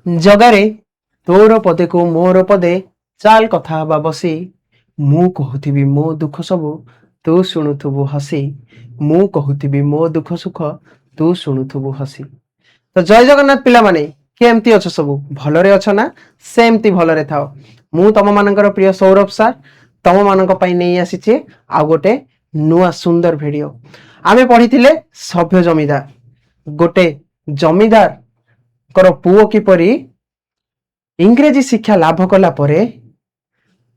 जगारे तोर पदे को मोर पदे चाल कथा हवा बसी मु कहूथिबी मो दुख सबु तू शुणुथुबु हसी मु कहूथिबी मो दुख सुख तू शुणुथुबु हसी। तो जय जगन्नाथ पिला माने केमती अछ सबु भलरे अछ ना सेमती भलरे थाओ। मु तम मानकर प्रिय सौरभ सार तम मानक पई नै आसीचे आ गोटे नुआ सुंदर वीडियो। आमे पढिथिले सभ्य जमीदार गोटे जमीदार कर पुओ किपरि इंग्रेजी शिक्षा लाभ कला परे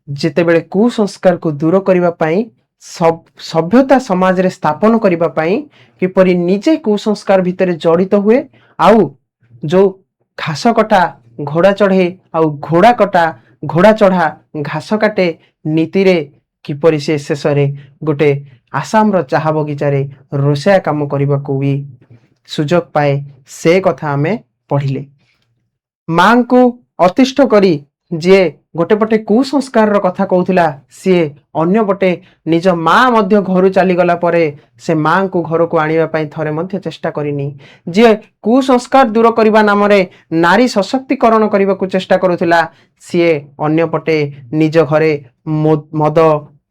जेतेबेले कुसंस्कार को दूर करिबा पई सभ्यता समाज रे स्थापन करिबा पई किपरि निजे कुसंस्कार भितरे जड़ित हुए आउ जो घास कटा घोड़ा चढ़े आउ घोड़ा कटा घोड़ा चढ़ा घास काटे नीति रे किपरि से शेष रे गोटे आसाम रो चाहा बगीचा रे रोषया काम करिबा को भी सुजोग पाए से कथा आमे पढ़िले। मां को अतिष्ठ करी जे गोटे पटे कुसंस्कार रो कथा कहूथिला सी अन्य पटे निज मां मध्य घर चली गला परे से मां को घर को आनिबा पई थरे मध्य चेष्टा करिनी जे कुसंस्कार दूर करिबा नाम रे नारी सशक्तिकरण करिबा को चेष्टा करूथिला सी अन्य पटे निज घरे मद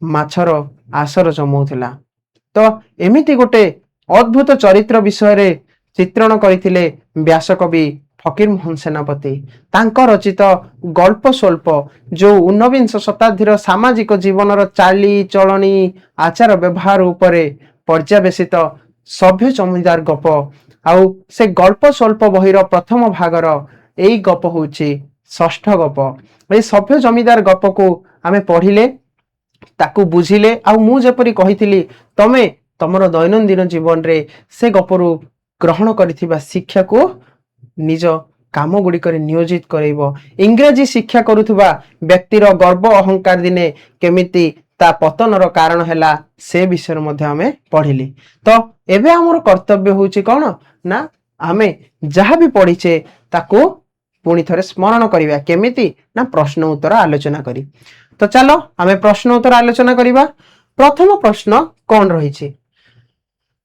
माछर आसर जमौथिला। तो एमिति गोटे अद्भुत चरित्र विषय रे चित्रण करथिले व्यासकवि फकीर मोहन सेनापति तांको रचित गल्प स्वल्प जो ऊनविंश शताब्दीर सामाजिक जीवन चाली चलनी आचार व्यवहार उपरे पर्यवेसित सभ्य जमीदार गप आउ से गल्प स्वल्प बहिर प्रथम भागर एई गप होउची षष्ठ गप। ए सभ्य जमीदार गप को आमे पढ़िले ताकू बुझिले आउ मु जेपरि कहिथिली तमे तमरो दैनंदिन जीवन रे से गपरु ग्रहण करिथिबा शिक्षा को निज काम गुड़िक नियोजित करइबो। इंग्रेजी शिक्षा करुथुबा व्यक्तिर गर्व अहंकार दिने केमिति ता पतनर कारण हैला से विषय मध्ये हमें पढ़िली। तो एबे हमर कर्तव्य होउची कोन ना हमें जहाँ भी पढ़ीचे ताको पुणी थरे स्मरण करिबा केमिति ना प्रश्न उत्तर आलोचना करी। तो चलो हमें प्रश्न उत्तर आलोचना करिबा। प्रथम प्रश्न कोन रहिछि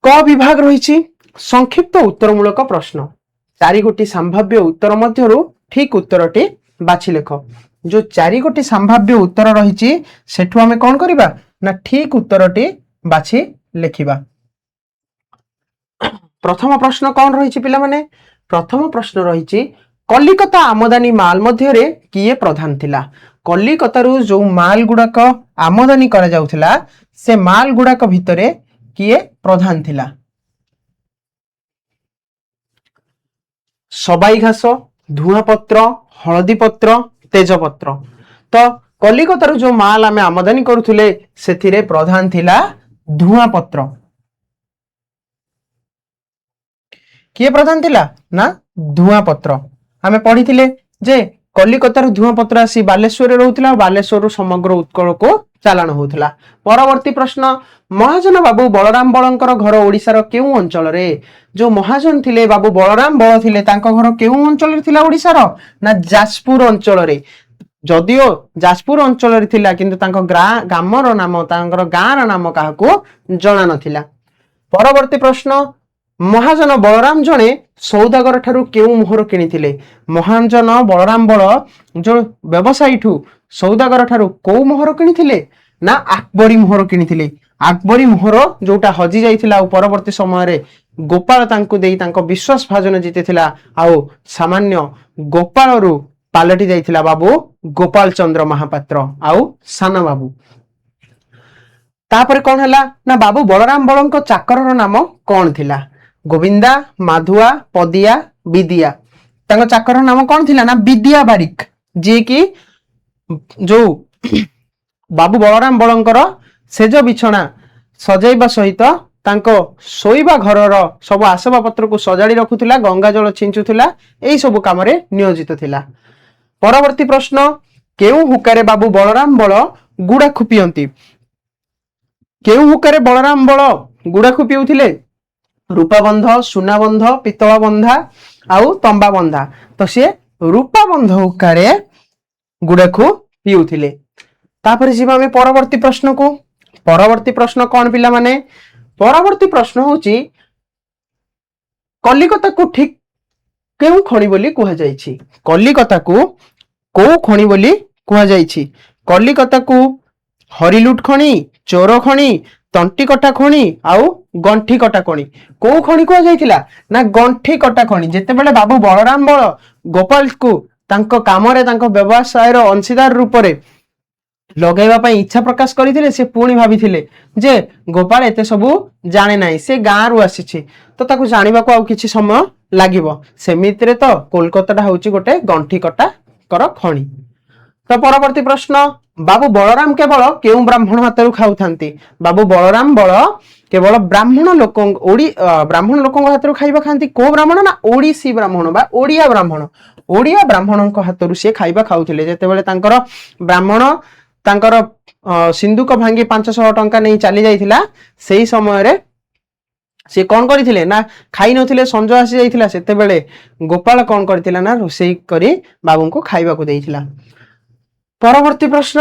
क विभाग रहिछि संक्षिप्त उत्तरमूलक प्रश्न चारि गोटी संभाव्य उत्तर मध्यरु ठीक उत्तरटी बाछि लेख। जो चारि गोटी संभाव्य उत्तर रहिछि सेठु हमें कोन करिबा ना ठीक उत्तरटी बाछि लेखिबा। प्रथम प्रश्न कोन रहिछि पिला माने प्रथम प्रश्न रहिछि कलिकता आमदानी माल मध्यरे किए प्रधान थिला। कलिकतारु जो माल गुडाक आमदानी करा जाउथिला से माल गुडाक भितरे किए प्रधान थिला। सबाई घास धुआ पत्र हलदी पत्र तेजपत्र। तो कलिकतारु जो माल आमे आमदानी करुथिले सेथिरे प्रधान थिला धुआ पत्र। किए प्रधान थिला ना धुआ पत्र। आमे पढ़िथिले जे कलिकतारु धुआ पत्र आसी बालेश्वर रहउथिला बालेश्वर समग्र उत्कल को चालान होउथिला। परवर्ती प्रश्न महाजन बाबू बलराम बळंकर घर ओडिसार केउ अंचल रे। जो महाजन थिले बाबू बलराम बळ थिले तांको घर केउ अंचल रे थिला ओडिसार ना जाजपुर अंचल रे। जदियो जाजपुर अंचल रे थिला किंतु तांको गामर नाम तांकर गाँर नाम काहाको जणा नथिला। परवर्ती प्रश्न महाजन बलराम जणे सौदागर ठारू केउ मोहर किनिथिले। महाजन बलराम बळ जो व्यवसायी ठू सौदागर ठारू को मोहर किनिथिले ना आकबरी मोहर किनिथिले। आकबरी मोहर जोटा हजि जाइथिला परवर्ती समय रे गोपाल तांको देई तांको विश्वास भाजन जितेथिला आउ सामान्य गोपाल रु पालटी जाइथिला बाबू गोपाल चंद्र महापात्र आउ साना बाबू। तापर कोन हला ना बाबू बलराम बळंको चाकर नाम कोन थिला गोविंदा माधुआ पदिया विदिया। तांको चाकर नाम कोन थिला ना विदिया बारिक जे कि जो बाबू बलराम बळंकर सेज बिछणा सजाइबा सहित तांको सोइबा घरर सब आसबा पत्र को सजाड़ी रखुथिला गंगा जल छिंचुथिला एई सब काम रे नियोजित थिला। परवर्ती प्रश्न केउ हुकारे बाबू बलराम बळ गुडा खुपियंती। केउ हुकारे बलराम बळ गुडा खुपिउथिले रूपाबंध सुनाबंध पितळ बंधा आउ तंबा बंधा। तो से रूपाबंध हुकारे गुडाखु पिउथिले। तापर जीवा में परवर्ती प्रश्न को। परवर्ती प्रश्न कौन पिला माने परवर्ती प्रश्न होची कलिकता को ठीक କେଉଁ ଖଣି ବୋଲି କୁହାଯାଇଛି? କଲିକତାକୁ କୋଉ ଖଣି ବୋଲି କୁହାଯାଇଛି? କଲିକତାକୁ ହରିଲୁଟ ଖଣି, ଚୋର ଖଣି, ତଣ୍ଟି କଟା ଖଣି ଆଉ ଗଣ୍ଠି କଟା ଖଣି। କୋଉ ଖଣି କୁହାଯାଇଥିଲା? ନା ଗଣ୍ଠି କଟା ଖଣି। ଯେତେବେଳେ ବାବୁ ବଳରାମ ବଳ ଗୋପାଳକୁ ତାଙ୍କ କାମରେ ତାଙ୍କ ବ୍ୟବସାୟର ଅଂଶୀଦାର ରୂପରେ ଲଗାଇବା ପାଇଁ ଇଚ୍ଛା ପ୍ରକାଶ କରିଥିଲେ, ସେ ପୁଣି ଭାବିଥିଲେ ଯେ ଗୋପାଳ ଏତେ ସବୁ ଜାଣେ ନାହିଁ, ସେ ଗାଁରୁ ଆସିଛି, ତ ତାକୁ ଜାଣିବାକୁ ଆଉ କିଛି ସମୟ ଲାଗିବ। ସେମିତିରେ ତ କୋଲକାତାଟା ହଉଛି ଗୋଟେ ଗଣ୍ଠି କଟାକର ଖଣି। ତ ପରବର୍ତ୍ତୀ ପ୍ରଶ୍ନ, ବାବୁ ବଳରାମ କେବଳ କେଉଁ ବ୍ରାହ୍ମଣ ହାତରୁ ଖାଉଥାନ୍ତି? ବାବୁ ବଳରାମ ବଳ କେବଳ ବ୍ରାହ୍ମଣ ଲୋକଙ୍କ ହାତରୁ ଖାଇବା ଖାଆନ୍ତି। କୋଉ ବ୍ରାହ୍ମଣ? ନା ଓଡିଶୀ ବ୍ରାହ୍ମଣ ବା ଓଡିଆ ବ୍ରାହ୍ମଣ। ଓଡିଆ ବ୍ରାହ୍ମଣଙ୍କ ହାତରୁ ସେ ଖାଇବା ଖାଉଥିଲେ। ଯେତେବେଳେ ତାଙ୍କର ବ୍ରାହ୍ମଣ ତାଙ୍କର ସିନ୍ଧୁକ ଭାଙ୍ଗି 500 ଟଙ୍କା ନେଇ ଚାଲି ଯାଇଥିଲା, ସେଇ ସମୟରେ ସେ କଣ କରିଥିଲେ? ନା ଖାଇ ନଥିଲେ, ସଞ୍ଜ ଆସି ଯାଇଥିଲା। ସେତେବେଳେ ଗୋପାଳ କଣ କରିଥିଲା? ନା ରୋଷେଇ କରି ବାବୁଙ୍କୁ ଖାଇବାକୁ ଦେଇଥିଲା। ପରବର୍ତ୍ତୀ ପ୍ରଶ୍ନ,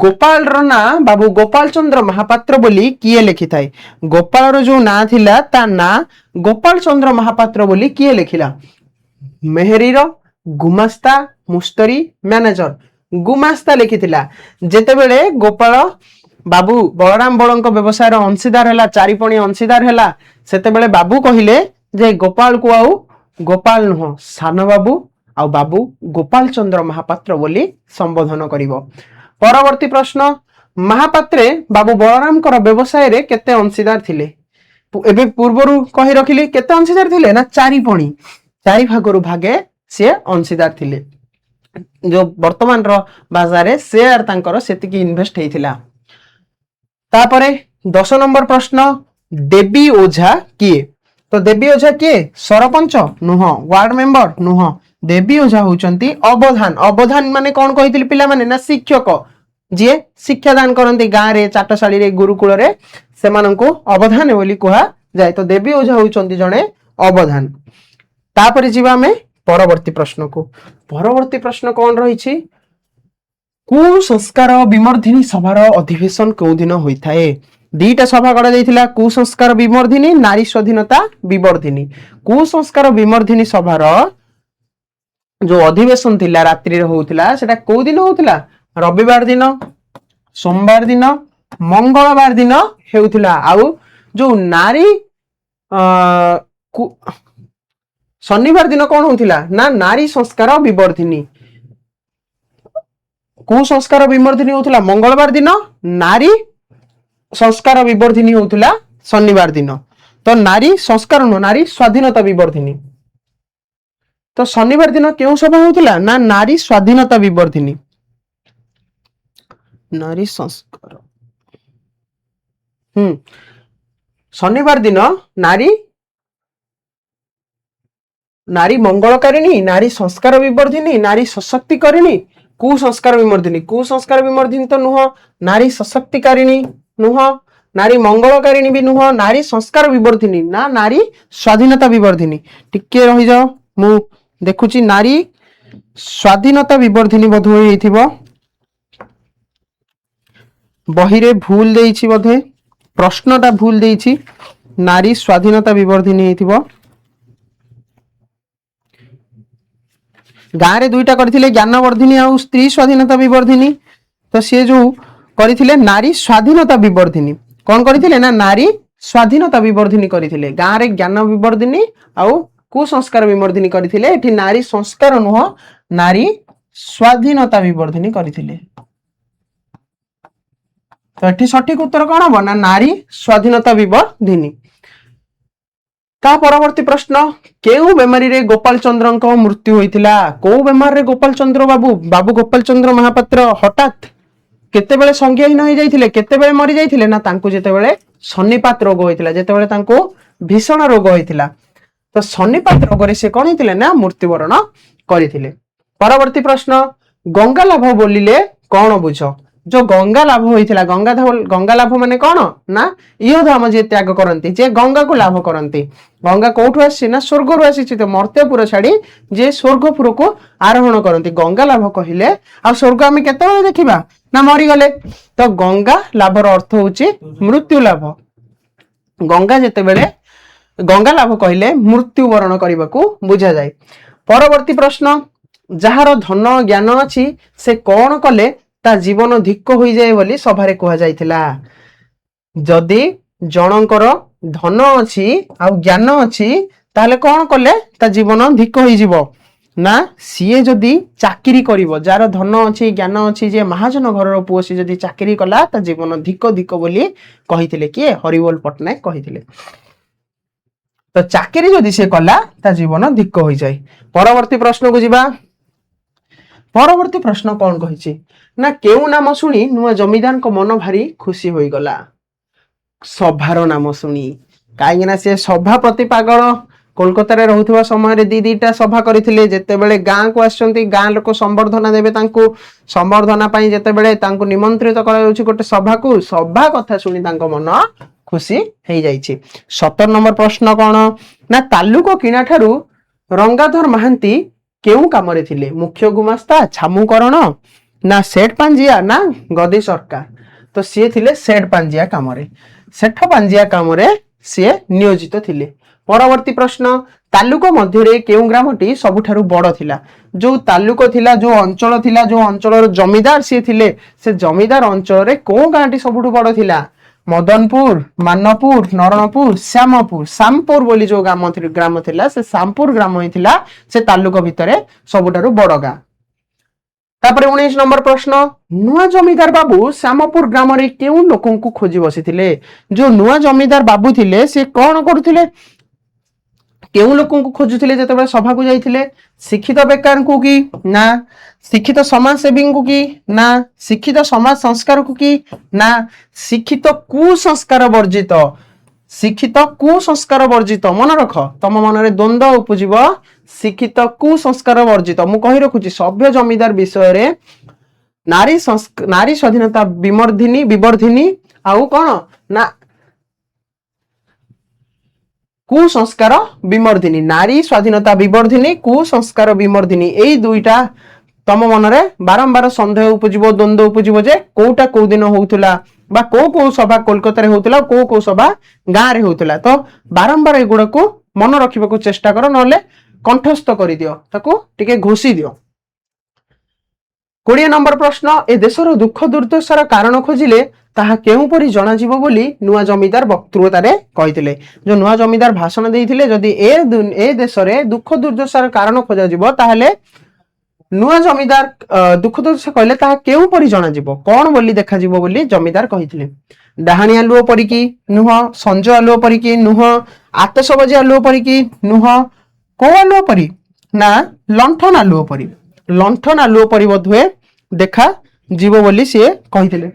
ଗୋପାଳର ନାଁ ବାବୁ ଗୋପାଳ ଚନ୍ଦ୍ର ମହାପାତ୍ର ବୋଲି କିଏ ଲେଖିଥାଏ? ଗୋପାଳର ଯୋଉ ନାଁ ଥିଲା, ତା ନାଁ ଗୋପାଳ ଚନ୍ଦ୍ର ମହାପାତ୍ର ବୋଲି କିଏ ଲେଖିଲା? ମେହେରୀର, ଗୁମାସ୍ତା, ମୁସ୍ତରୀ, ମ୍ୟାନେଜର? ଗୁମାସ୍ତା ଲେଖିଥିଲା। ଯେତେବେଳେ ଗୋପାଳ ବାବୁ ବଳରାମ ବଳଙ୍କ ବ୍ୟବସାୟର ଅଂଶୀଦାର ହେଲା, ଚାରିପଣି ଅଂଶୀଦାର ହେଲା, ସେତେବେଳେ ବାବୁ କହିଲେ ଯେ ଗୋପାଳକୁ ଆଉ ଗୋପାଳ ନୁହଁ, ସାନ ବାବୁ ଆଉ ବାବୁ ଗୋପାଳ ଚନ୍ଦ୍ର ମହାପାତ୍ର ବୋଲି ସମ୍ବୋଧନ କରିବ। ପରବର୍ତ୍ତୀ ପ୍ରଶ୍ନ, ମହାପାତ୍ରେ ବାବୁ ବଳରାମଙ୍କର ବ୍ୟବସାୟରେ କେତେ ଅଂଶୀଦାର ଥିଲେ? ଏବେ ପୂର୍ବରୁ କହି ରଖିଲି, କେତେ ଅଂଶୀଦାର ଥିଲେ? ନା ଚାରିପଣି, 4 ଭାଗରୁ ଭାଗେ ସିଏ ଅଂଶୀଦାର ଥିଲେ। ଯୋଉ ବର୍ତ୍ତମାନର ଭାଷାରେ ସେୟାର ତାଙ୍କର ସେତିକି ଇନଭେଷ୍ଟ ହେଇଥିଲା। ତାପରେ 10 ନମ୍ବର ପ୍ରଶ୍ନ, ଦେବୀ ଓଝା କିଏ? ତ ଦେବୀ ଓଝା କିଏ? ସରପଞ୍ଚ? ନୁହଁ। Ward member? ନୁହଁ। ଦେବୀ ଓଝା ହଉଛନ୍ତି ଅବଧାନ। ଅବଧାନ ମାନେ କଣ କହିଥିଲେ ପିଲାମାନେ? ନା ଶିକ୍ଷକ, ଯିଏ ଶିକ୍ଷାଦାନ କରନ୍ତି ଗାଁରେ, ଚାଟଶାଳୀରେ, ଗୁରୁକୁଳରେ, ସେମାନଙ୍କୁ ଅବଧାନ ବୋଲି କୁହାଯାଏ। ତ ଦେବୀ ଓଝା ହଉଛନ୍ତି ଜଣେ ଅବଧାନ। ତାପରେ ଯିବା ଆମେ ପରବର୍ତ୍ତୀ ପ୍ରଶ୍ନକୁ। ପରବର୍ତ୍ତୀ ପ୍ରଶ୍ନ କଣ ରହିଛି? କୁସଂସ୍କାର ବିମର୍ଦ୍ଧିନୀ ସଭାର ଅଧିବେଶନ କୋଉ ଦିନ ହୋଇଥାଏ? 2ଟା ସଭା କରାଯାଇଥିଲା, କୁସଂସ୍କାର ବିମର୍ଦ୍ଧିନୀ, ନାରୀ ସ୍ୱାଧୀନତା ବିବର୍ଦ୍ଧିନୀ। କୁସଂସ୍କାର ବିମର୍ଦ୍ଧିନୀ ସଭାର ଯୋଉ ଅଧିବେଶନ ଥିଲା, ରାତ୍ରିରେ ହଉଥିଲା, ସେଟା କୋଉ ଦିନ ହଉଥିଲା? ରବିବାର ଦିନ, ସୋମବାର ଦିନ, ମଙ୍ଗଳବାର ଦିନ ହେଉଥିଲା। ଆଉ ଯୋଉ ନାରୀ ଶନିବାର ଦିନ କଣ ହଉଥିଲା? ନା ନାରୀ ସଂସ୍କାର ବିବର୍ଦ୍ଧିନୀ। କୁସଂସ୍କାର ବିମର୍ଦ୍ଧିନୀ ହଉଥିଲା ମଙ୍ଗଳବାର ଦିନ, ନାରୀ ସଂସ୍କାର ବିବର୍ଦ୍ଧିନୀ ହଉଥିଲା ଶନିବାର ଦିନ। ତ ନାରୀ ସଂସ୍କାର ନୁହଁ, ନାରୀ ସ୍ୱାଧୀନତା ବିବର୍ଦ୍ଧିନୀ। ତ ଶନିବାର ଦିନ କେଉଁ ସଭା ହଉଥିଲା? ନା ନାରୀ ସ୍ୱାଧୀନତା ବିବର୍ଦ୍ଧିନୀ। ନାରୀ ସଂସ୍କାର, ଶନିବାର ଦିନ ନାରୀ ମଙ୍ଗଳକାରିଣୀ, ନାରୀ ସଂସ୍କାର ବିବର୍ଦ୍ଧିନୀ, ନାରୀ ସଶକ୍ତିକରିଣୀ, କୁସଂସ୍କାର ବିମର୍ଦ୍ଧିନୀ। କୁସଂସ୍କାର ବିମର୍ଦ୍ଧିନୀ ତ ନୁହଁ, ନାରୀ ସଶକ୍ତିକାରିଣୀ ନୁହଁ, ନାରୀ ମଙ୍ଗଳକାରିଣୀ ବି ନୁହଁ, ନାରୀ ସଂସ୍କାର ବିବର୍ଦ୍ଧିନୀ ନା ନାରୀ ସ୍ୱାଧୀନତା ବିବର୍ଦ୍ଧିନୀ। ଟିକେ ରହିଯାଅ, ମୁଁ ଦେଖୁଛି। ନାରୀ ସ୍ୱାଧୀନତା ବିବର୍ଦ୍ଧିନୀ ବୋଧ ହେଇଥିବ, ବହିରେ ଭୁଲ ଦେଇଛି ବୋଧେ, ପ୍ରଶ୍ନଟା ଭୁଲ ଦେଇଛି। ନାରୀ ସ୍ୱାଧୀନତା ବିବର୍ଦ୍ଧିନୀ ହେଇଥିବ। ଗାଁରେ 2ଟା କରିଥିଲେ, ଜ୍ଞାନବର୍ଦ୍ଧିନୀ ଆଉ ସ୍ତ୍ରୀ ସ୍ୱାଧୀନତା ବିବର୍ଦ୍ଧିନୀ। ତ ସିଏ ଯୋଉ କରିଥିଲେ ନାରୀ ସ୍ୱାଧୀନତା ବିବର୍ଦ୍ଧିନୀ, କଣ କରିଥିଲେ? ନା ନାରୀ ସ୍ୱାଧୀନତା ବିବର୍ଦ୍ଧିନୀ କରିଥିଲେ। ଗାଁରେ ଜ୍ଞାନ ବିବର୍ଦ୍ଧିନୀ ଆଉ କୁସଂସ୍କାର ବିବର୍ଦ୍ଧିନୀ କରିଥିଲେ। ଏଠି ନାରୀ ସଂସ୍କାର ନୁହଁ, ନାରୀ ସ୍ୱାଧୀନତା ବିବର୍ଦ୍ଧିନୀ କରିଥିଲେ। ତ ଏଠି ସଠିକ ଉତ୍ତର କଣ ହବ? ନା ନାରୀ ସ୍ୱାଧୀନତା ବିବର୍ଦ୍ଧିନୀ। ତା ପରବର୍ତ୍ତୀ ପ୍ରଶ୍ନ, କେଉଁ ବେମାରୀରେ ଗୋପାଳ ଚନ୍ଦ୍ରଙ୍କ ମୃତ୍ୟୁ ହୋଇଥିଲା? କୋଉ ବେମାରରେ ଗୋପାଳ ଚନ୍ଦ୍ର ବାବୁ ଗୋପାଳ ଚନ୍ଦ୍ର ମହାପାତ୍ର ହଠାତ୍ କେତେବେଳେ ସଂଜ୍ଞାହୀନ ହେଇଯାଇଥିଲେ, କେତେବେଳେ ମରି ଯାଇଥିଲେ? ନା ତାଙ୍କୁ ଯେତେବେଳେ ସନ୍ନିପାତ ରୋଗ ହୋଇଥିଲା, ଯେତେବେଳେ ତାଙ୍କୁ ଭୀଷଣ ରୋଗ ହୋଇଥିଲା, ତ ସନ୍ନିପାତ ରୋଗରେ ସେ କଣ ହେଇଥିଲେ? ନା ମୃତ୍ୟୁବରଣ କରିଥିଲେ। ପରବର୍ତ୍ତୀ ପ୍ରଶ୍ନ, ଗଙ୍ଗା ଲାଭ ବୋଲିଲେ କଣ ବୁଝ? ଯୋଉ ଗଙ୍ଗା ଲାଭ ହୋଇଥିଲା, ଗଙ୍ଗା ଲାଭ ମାନେ କଣ? ନା ଇହଧାମ ଯିଏ ତ୍ୟାଗ କରନ୍ତି, ଯେ ଗଙ୍ଗାକୁ ଲାଭ କରନ୍ତି। ଗଙ୍ଗା କୋଉଠୁ ଆସିଛି? ନା ସ୍ୱର୍ଗରୁ ଆସିଛି। ତ ମର୍ତ୍ତ୍ୟପୁର ଛାଡି ଯିଏ ସ୍ୱର୍ଗପୁରକୁ ଆରୋହଣ କରନ୍ତି, ଗଙ୍ଗା ଲାଭ କହିଲେ। ଆଉ ସ୍ୱର୍ଗ ଆମେ କେତେବେଳେ ଦେଖିବା? ନା ମରିଗଲେ। ତ ଗଙ୍ଗା ଲାଭର ଅର୍ଥ ହଉଛି ମୃତ୍ୟୁ ଲାଭ। ଗଙ୍ଗା ଯେତେବେଳେ गंगा लाभ कहले मृत्युवरण करने बुझा जाए। परवर्ती प्रश्न, जार धन ज्ञान अच्छी से कौन कले ता जीवन धिक्क हो जाए बोली सभारे कह जाइथिला। जदि जनकर धन अच्छी आ ज्ञान अच्छी ताहले कौन कले ता जीवन धिक्क हो जिवो ना सीए जदि चाकरी करिवो, जार धन अच्छी ज्ञान अच्छी जे महाजन घर पुओ सी जदि चाकरी कला ता जीवन धिक्क धिक्क बोली कहिथिले किए हरिबोल पटनायक कहिथिले। तो चाकरी जदि से कला ता जीवन धिक्क हो जाए। परवर्ती प्रश्न को जिबा। परवर्ती प्रश्न कौन कहिछि ना केउ नाम सुनी नुआ जमीदार को मन भारी खुशी होई गला। सभार नाम शुणी कहीं से सभा प्रति पागल कोलकाता रे रहुथुवा समय रे दी दीटा सभा करथिले। जेतेबेले गाँ को आछंती गाँ लोक संबर्धना देबे तांको संबर्धना पई जेतेबेले तांको निमंत्रित कराउछि गोटे सभा को सभा कथा सुनी तांको मन खुशी हेई जाइछि। 17 नंबर प्रश्न कौन ना तालुको किणा ठारू रंगाधर महांती केउ काम रे थिले। मुख्य गुमास्ता छामुकरण ना सेठ पांजिया ना गदी सरकार। तो सी थिले सेठ पांजिया काम रे सेठ पांजिया काम रे सी नियोजित थिले। परवर्ती प्रश्न, तालुको मध्य केउ ग्रामटी सबुठारु बड़ थिला। जो तालुको थिला जो अंचल थिला जो अंचल जमीदार सी थिले से जमीदार अंचल रे को गांटी सबुठु बड़ थिला। मदनपुर, मानपुर, नरणपुर, श्यामपुर, श्यामपुर बोली जो ग्राम थिला से श्यामपुर ग्राम ही थिला से तालुको भितरे सबुठारु बड़ गां। तापर 19 नंबर प्रश्न, नुआ जमीदार बाबू श्यामपुर ग्राम रे केउ लोकन को खोजी बसिथिले। जो नुआ जमीदार बाबू थिले से कौन करुथिले केउ लोकन को खोजुथिले जेतेबेले सभा को जाइथिले। शिक्षित बेकार को की ना शिक्षित समाज सेवी को की ना शिक्षित समाज संस्कार को की ना शिक्षित कुसंस्कार वर्जित। शिक्षित कुसंस्कार वर्जित मन रख तम मन रे द्वंद्व उपजीव। शिक्षित कुसंस्कार वर्जित मु कहि रखुची सभ्य जमीदार विषय रे नारी स्वाधीनता विवर्धिनी आउ कौन ना कुसंस्कार विमर्दिनी। नारी स्वाधीनता विवर्धिनी कुसंस्कार विमर्दिनी एई दुईटा तम मन रे बारंबार संदेह उपजीव द्वंद्व उपजीव जे कोटा को दिन होउतला बा को सभा कोलकाता रे होउतला को सभा गां रे होउतला। तो बारंबार एगुडा को मन रखिबा को चेष्टा करो नले कंठस्थ करि दियो ताको टिके घोषी दियो। 20 नंबर प्रश्न, ए देशर दुख दुर्दशार कारण खोजिले ताहा केउपरि जनाजिब बोली नुआ जमीदार वक्तृता रे कहिथिले। जो नुआ जमीदार भाषण देइथिले जदि ए देश रे दुख दुर्दशार कारण खोजा जिवो ताहले नुआ जमीदार दुख दुर्दशा कहले ताहा केउपरि जनाजिब कोन बोली देखा जिवो बोली जमीदार कहिथिले। डाहाणी आलुओ परिकी नुह, संज आलुओ परिकी नुह, आतसबाजी आलुओ परिकी नुह, को आलुओ परि ना लंठन आलुओ परि। लंठन आलुओ परि बधुए देखा जीव बोली सी कहिथिले।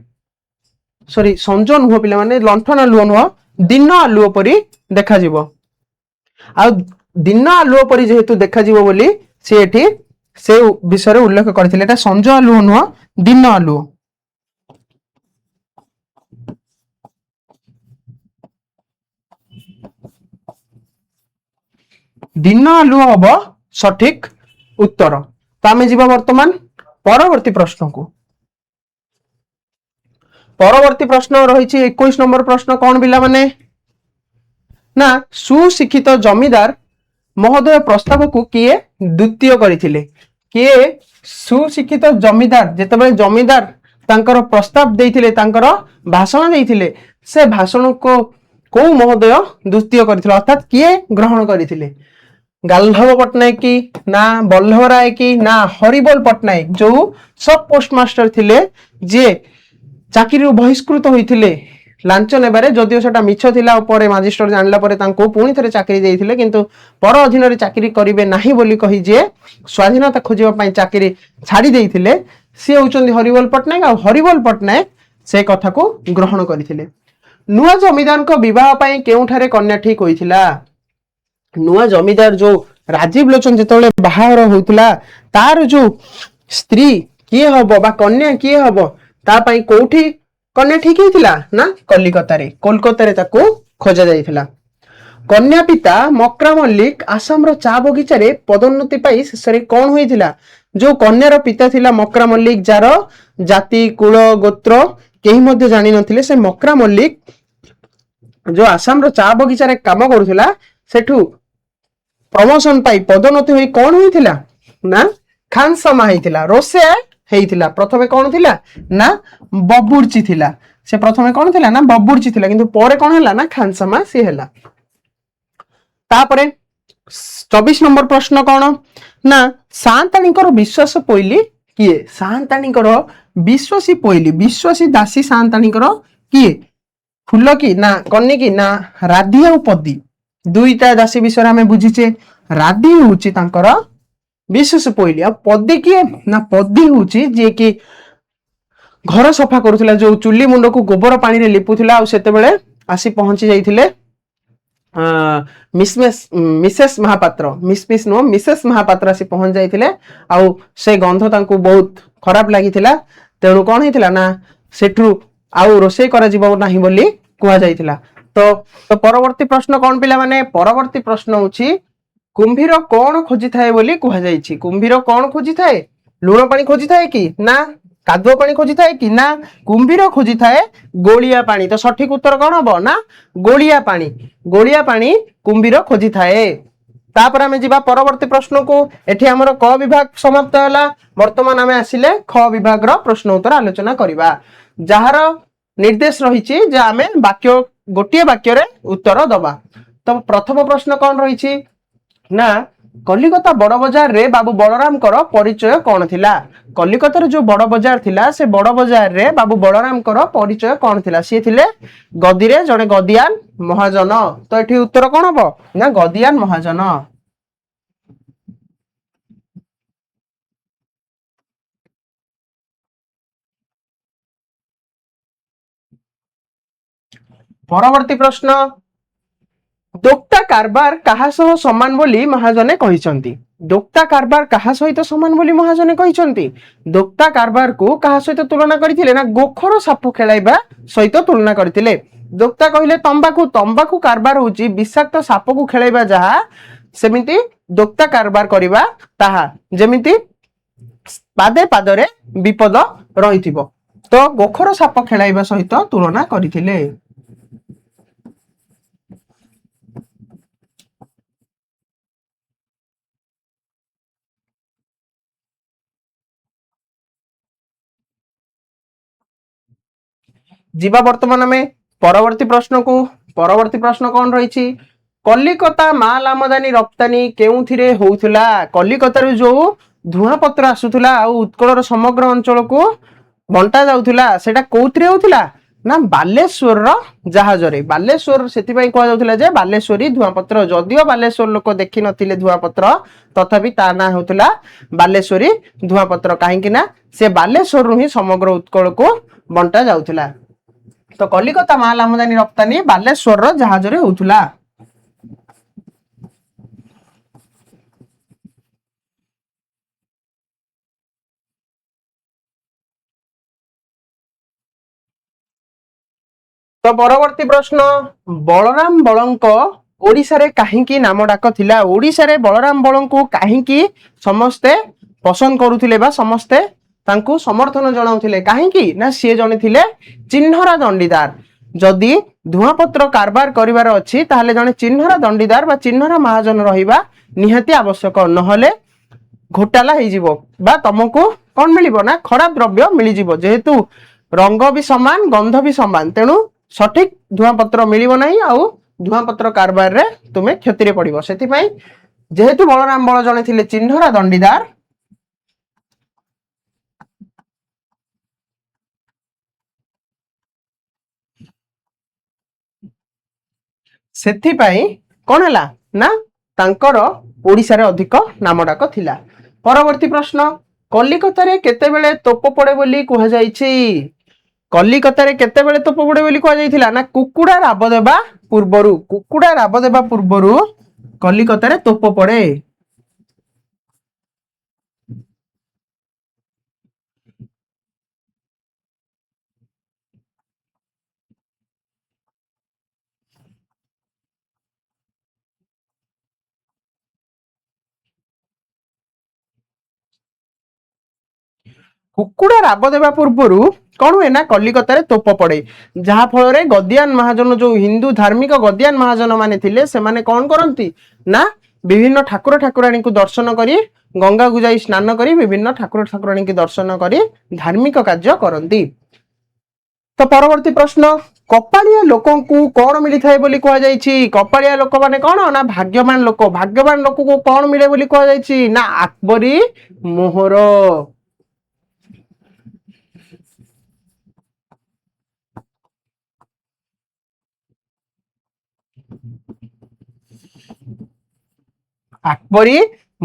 सॉरी संज नुह पिला माने लंठन आलुओ नुह दिन आलुओ परि देखा जीव। आ दिन आलुओ परि जेहेतु देखा जीव बोली सी एठी से विषय उल्लेख करथिले। एटा संज आलुओ नुह दिन आलुओ। दिन आलुओ हब सठिक उत्तर। तो आमे जीवा वर्तमान परवर्ती प्रश्न को। परवर्ती प्रश्न रही 21 नंबर प्रश्न कौन बिला माने ना सुशिक्षित जमीदार महोदय प्रस्ताव को किए द्वितीय करथिले। किए सुशिक्षित जमीदार जेतेबेले जमीदार तांकर प्रस्ताव देइथिले तांकर भाषण देइथिले से भाषण को महोदय द्वितीय करथिले अर्थात किए ग्रहण करथिले। गाल्धव पट्टनायक की ना बल्लभ राय की ना हरिबोल पट्टनायक जो सब पोस्टमास्टर थिले जे चाकरी बहिष्कृत होइथिले लांच नेबारे जदिओ सेटा मिछ थिला परे मजिस्ट्रेट जानला परे तांको पुणी थरे चाकरी देइथिले किंतु पर अधीन रे चाकरी करिवे नाही बोली कहि जे स्वाधीनता खोजिबा पई चाकरी छाडी देइथिले से होचंदी हरिबोल पट्टनायक। आ हरिबोल पट्टनायक से कथा को ग्रहण करथिले। नुआ जमीदार को विवाह पई केउठारे कन्या ठीक होइथिला। नुआ जमीदार जो राजीव लोचन जेतले बाहार होइतला तार जो स्त्री किए हबो बा कन्या किए हबो ता पई कोठी कन्या ठीक होइतिला ना कलिकता रे कोलकाता रे ताको खोजा जाइतिला। कन्या पिता मकरा मल्लिक आसाम रो चा बगीचा रे पदोन्नति पाई शेषरे कोन होइतिला। जो कन्यार पिता थिला मकरा मल्लिक जार जाति कुल गोत्र केही मध्ये जानि नथिले से मकरा मल्लिक जो आसाम रो चा बगीचा रे काम करूथिला ସେଠୁ ପ୍ରମୋସନ ପାଇ ପଦୋନ୍ନତି ହୋଇ କଣ ହେଇଥିଲା ନା ଖାନସମା ହେଇଥିଲା, ରୋଷେଇଆ ହେଇଥିଲା। ପ୍ରଥମେ କଣ ଥିଲା ନା ବବୁର୍ଚି ଥିଲା, ସେ ପ୍ରଥମେ କଣ ଥିଲା ନା ବବୁର୍ଚି ଥିଲା, କିନ୍ତୁ ପରେ କଣ ହେଲା ନା ଖାନସମା ସିଏ ହେଲା। ତାପରେ 24 ନମ୍ବର ପ୍ରଶ୍ନ କଣ ନା ସାଆନ୍ତାଣୀଙ୍କର ବିଶ୍ୱାସ ପୋଇଲି କିଏ? ସାଆନ୍ତାଣୀଙ୍କର ବିଶ୍ୱାସୀ ପୋଇଲି, ବିଶ୍ୱାସୀ ଦାସୀ ସାଆନ୍ତାଣୀଙ୍କର କିଏ? ଫୁଲ କି ନା କନି କି ନା ରାଧି ଆଉ ପଦୀ, ଦୁଇଟା ଦାସୀ ବିଷୟରେ ଆମେ ବୁଝିଛେ। ରାଧି ହଉଛି ତାଙ୍କର ବିଶ୍ୱାସ ପୋଇଲି, ଆଉ ପଦୀ କିଏ ନା ପଦୀ ହଉଛି ଯିଏ କି ଘର ସଫା କରୁଥିଲା, ଯୋଉ ଚୁଲି ମୁଣ୍ଡକୁ ଗୋବର ପାଣିରେ ଲିପୁଥିଲା, ଆଉ ସେତେବେଳେ ଆସି ପହଞ୍ଚି ଯାଇଥିଲେ ମିସେସ୍ ମହାପାତ୍ର, ମିସ୍ ନୁହଁ ମିସେସ୍ ମହାପାତ୍ର ଆସି ପହଞ୍ଚି ଯାଇଥିଲେ, ଆଉ ସେ ଗନ୍ଧ ତାଙ୍କୁ ବହୁତ ଖରାପ ଲାଗିଥିଲା। ତେଣୁ କଣ ହେଇଥିଲା ନା ସେଠୁ ଆଉ ରୋଷେଇ କରାଯିବ ନାହିଁ ବୋଲି କୁହାଯାଇଥିଲା। ତ ପରବର୍ତ୍ତୀ ପ୍ରଶ୍ନ କଣ ପିଲାମାନେ? ପରବର୍ତ୍ତୀ ପ୍ରଶ୍ନ ହଉଛି କୁମ୍ଭୀର କଣ ଖୋଜିଥାଏ ବୋଲି କୁହାଯାଇଛି? କୁମ୍ଭୀର କଣ ଖୋଜିଥାଏ? ଲୁଣ ପାଣି ଖୋଜିଥାଏ କି ନା କାଦୁଅ ପାଣି ଖୋଜିଥାଏ କି ନା କୁମ୍ଭୀର ଖୋଜିଥାଏ ଗୋଳିଆ ପାଣି? ତ ସଠିକ ଉତ୍ତର କଣ ହବ ନା ଗୋଳିଆ ପାଣି, ଗୋଳିଆ ପାଣି କୁମ୍ଭୀର ଖୋଜିଥାଏ। ତାପରେ ଆମେ ଯିବା ପରବର୍ତ୍ତୀ ପ୍ରଶ୍ନକୁ। ଏଠି ଆମର କ ବିଭାଗ ସମାପ୍ତ ହେଲା। ବର୍ତ୍ତମାନ ଆମେ ଆସିଲେ ଖ ବିଭାଗର ପ୍ରଶ୍ନ ଉତ୍ତର ଆଲୋଚନା କରିବା, ଯାହାର ନିର୍ଦ୍ଦେଶ ରହିଛି ଯେ ଆମେ ବାକ୍ୟ ଗୋଟିଏ ବାକ୍ୟରେ ଉତ୍ତର ଦବା। ତ ପ୍ରଥମ ପ୍ରଶ୍ନ କଣ ରହିଛି ନା କଲିକତା ବଡ ବଜାରରେ ବାବୁ ବଳରାମଙ୍କର ପରିଚୟ କଣ ଥିଲା? କଲିକତାର ଯୋଉ ବଡ ବଜାର ଥିଲା, ସେ ବଡ ବଜାରରେ ବାବୁ ବଳରାମଙ୍କର ପରିଚୟ କଣ ଥିଲା? ସିଏ ଥିଲେ ଗଦିରେ ଜଣେ ଗଦିଆନ ମହାଜନ। ତ ଏଠି ଉତ୍ତର କଣ ହବ ନା ଗଦିଆନ ମହାଜନ। ପରବର୍ତ୍ତୀ ପ୍ରଶ୍ନ, ଦୋକ୍ତା କାରବାର କାହା ସହ ସମାନ ବୋଲି ମହାଜନେ କହିଛନ୍ତି? ଦୋକ୍ତା କାରବାର କାହା ସହିତ ସମାନ ବୋଲି ମହାଜନେ କହିଛନ୍ତି? ଦୋକ୍ତା କାରବାରକୁ କାହା ସହିତ ତୁଳନା କରିଥିଲେ ନା ଗୋଖର ସାପ ଖେଳାଇବା ସହିତ ତୁଳନା କରିଥିଲେ। ଦୋକ୍ତା କହିଲେ ତମ୍ବାଖୁ, ତମ୍ବାଖୁ କାରବାର ହଉଛି ବିଷାକ୍ତ ସାପକୁ ଖେଳାଇବା ଯାହା, ସେମିତି ଦୋକ୍ତା କାରବାର କରିବା ତାହା, ଯେମିତି ପାଦେ ପାଦରେ ବିପଦ ରହିଥିବ। ତ ଗୋଖର ସାପ ଖେଳାଇବା ସହିତ ତୁଳନା କରିଥିଲେ। ଯିବା ବର୍ତ୍ତମାନ ଆମେ ପରବର୍ତ୍ତୀ ପ୍ରଶ୍ନକୁ। ପରବର୍ତ୍ତୀ ପ୍ରଶ୍ନ କଣ ରହିଛି? କଲିକତା ମାଲ ଆମଦାନୀ ରପ୍ତାନି କେଉଁଥିରେ ହଉଥିଲା? କଲିକତାରୁ ଯୋଉ ଧୂଆଁ ପତ୍ର ଆସୁଥିଲା ଆଉ ଉତ୍କଳର ସମଗ୍ର ଅଞ୍ଚଳକୁ ବଣ୍ଟା ଯାଉଥିଲା, ସେଟା କୋଉଥିରେ ହଉଥିଲା ନା ବାଲେଶ୍ୱରର ଜାହାଜରେ। ବାଲେଶ୍ୱର ସେଥିପାଇଁ କୁହାଯାଉଥିଲା ଯେ ବାଲେଶ୍ୱରୀ ଧୂଆଁପତ୍ର, ଯଦିଓ ବାଲେଶ୍ୱର ଲୋକ ଦେଖିନଥିଲେ ଧୂଆଁପତ୍ର, ତଥାପି ତା ନାଁ ହଉଥିଲା ବାଲେଶ୍ୱରୀ ଧୂଆଁପତ୍ର, କାହିଁକି ନା ସେ ବାଲେଶ୍ୱରରୁ ହିଁ ସମଗ୍ର ଉତ୍କଳକୁ ବଣ୍ଟା ଯାଉଥିଲା। ତ କଲିକତା ମାଲ ଆମଦାନୀ ରପ୍ତାନି ବାଲେଶ୍ୱରର ଜାହାଜରେ ହଉଥିଲା। ତ ପରବର୍ତ୍ତୀ ପ୍ରଶ୍ନ, ବଳରାମ ବଳଙ୍କ ଓଡିଶାରେ କାହିଁକି ନାମ ଡାକ ଥିଲା? ଓଡିଶାରେ ବଳରାମ ବଳଙ୍କୁ କାହିଁକି ସମସ୍ତେ ପସନ୍ଦ କରୁଥିଲେ ବା ସମସ୍ତେ ତାଙ୍କୁ ସମର୍ଥନ ଜଣାଉଥିଲେ? କାହିଁକି ନା ସିଏ ଜଣେ ଥିଲେ ଚିହ୍ନରା ଦଣ୍ଡିଦାର। ଯଦି ଧୂଆଁପତ୍ର କାରବାର କରିବାର ଅଛି, ତାହେଲେ ଜଣେ ଚିହ୍ନରା ଦଣ୍ଡିଦାର ବା ଚିହ୍ନରା ମହାଜନ ରହିବା ନିହାତି ଆବଶ୍ୟକ, ନହେଲେ ଘୋଟାଲା ହେଇଯିବ ବା ତମକୁ କଣ ମିଳିବ ନା ଖରାପ ଦ୍ରବ୍ୟ ମିଳିଯିବ। ଯେହେତୁ ରଙ୍ଗ ବି ସମାନ, ଗନ୍ଧ ବି ସମାନ, ତେଣୁ ସଠିକ ଧୂଆଁପତ୍ର ମିଳିବ ନାହିଁ, ଆଉ ଧୂଆଁପତ୍ର କାରବାରରେ ତୁମେ କ୍ଷତିରେ ପଡିବ। ସେଥିପାଇଁ ଯେହେତୁ ବଳରାମ ବଳ ଜଣେ ଥିଲେ ଚିହ୍ନରା ଦଣ୍ଡିଦାର, ସେଥିପାଇଁ କଣ ହେଲା ନା ତାଙ୍କର ଓଡିଶାରେ ଅଧିକ ନାମ ଡାକ ଥିଲା। ପରବର୍ତ୍ତୀ ପ୍ରଶ୍ନ, କଲିକତାରେ କେତେବେଳେ ତୋପ ପଡେ ବୋଲି କୁହାଯାଇଛି? କଲିକତାରେ କେତେବେଳେ ତୋପ ପଡେ ବୋଲି କୁହାଯାଇଥିଲା ନା କୁକୁଡା ରାବ ଦେବା ପୂର୍ବରୁ। କୁକୁଡା ରାବ ଦେବା ପୂର୍ବରୁ କଲିକତାରେ ତୋପ ପଡେ। କୁକୁଡ଼ା ରାବ ଦେବା ପୂର୍ବରୁ କଣ ହୁଏ ନା କଲିକତାରେ ତୋପ ପଡେ, ଯାହା ଫଳରେ ଗଦିଆନ ମହାଜନ ଯୋଉ ହିନ୍ଦୁ ଧାର୍ମିକ ଗଦିଆନ ମହାଜନ ମାନେ ଥିଲେ ସେମାନେ କଣ କରନ୍ତି ନା ବିଭିନ୍ନ ଠାକୁର ଠାକୁରାଣୀଙ୍କୁ ଦର୍ଶନ କରି ଗଙ୍ଗାକୁ ଯାଇ ସ୍ନାନ କରି ବିଭିନ୍ନ ଠାକୁର ଠାକୁରାଣୀଙ୍କୁ ଦର୍ଶନ କରି ଧାର୍ମିକ କାର୍ଯ୍ୟ କରନ୍ତି। ତ ପରବର୍ତ୍ତୀ ପ୍ରଶ୍ନ, କପାଳିଆ ଲୋକଙ୍କୁ କଣ ମିଳିଥାଏ ବୋଲି କୁହାଯାଇଛି? କପାଳିଆ ଲୋକ ମାନେ କଣ ନା ଭାଗ୍ୟବାନ ଲୋକ। ଭାଗ୍ୟବାନ ଲୋକକୁ କଣ ମିଳେ ବୋଲି କୁହାଯାଇଛି ନା ଆକବରୀ ମୋହର। ଆକବରୀ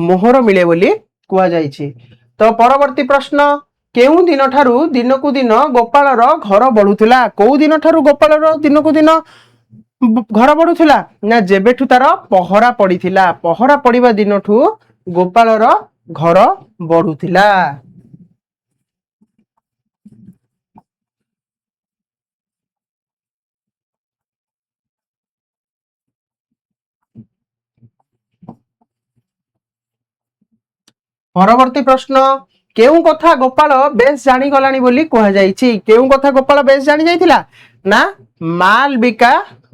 ମୋହର ମିଳେ ବୋଲି କୁହାଯାଇଛି। ତ ପରବର୍ତ୍ତୀ ପ୍ରଶ୍ନ, କେଉଁ ଦିନ ଠାରୁ ଦିନକୁ ଦିନ ଗୋପାଳର ଘର ବଢୁଥିଲା? କୋଉ ଦିନ ଠାରୁ ଗୋପାଳର ଦିନକୁ ଦିନ ଘର ବଢୁଥିଲା ନା ଯେବେଠୁ ତାର ପହରା ପଡିଥିଲା। ପହରା ପଡିବା ଦିନଠୁ ଗୋପାଳର ଘର ବଢୁଥିଲା। ପରବର୍ତ୍ତୀ ପ୍ରଶ୍ନ, କେଉଁ କଥା ଗୋପାଳ ବେଶ ଜାଣିଗଲାଣି ବୋଲି କୁହାଯାଇଛି? କେଉଁ କଥା ଗୋପାଳ ବେଶ ଜାଣି ଯାଇଥିଲା ନା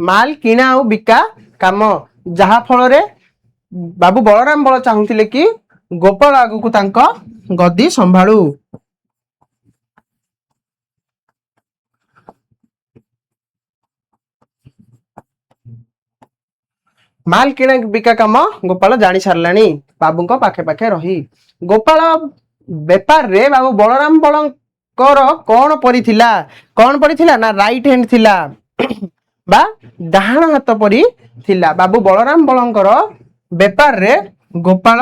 ମାଲ କିଣା ଆଉ ବିକା କାମ, ଯାହା ଫଳରେ ବାବୁ ବଳରାମ ବଳ ଚାହୁଁଥିଲେ କି ଗୋପାଳ ଆଗକୁ ତାଙ୍କ ଗଦି ସମ୍ଭାଳୁ। ମାଲ କିଣା ବିକା କାମ ଗୋପାଳ ଜାଣି ସାରିଲାଣି ବାବୁଙ୍କ ପାଖେ ପାଖେ ରହି। ଗୋପାଳ ବେପାରରେ ବାବୁ ବଳରାମ ବଳଙ୍କର କଣ ପରିଥିଲା? କଣ ପରିଥିଲା ନା ରାଇଟ ହ୍ୟାଣ୍ଡ ଥିଲା ବା ଡାହାଣ ହାତ ପରି ଥିଲା। ବାବୁ ବଳରାମ ବଳଙ୍କର ବେପାରରେ ଗୋପାଳ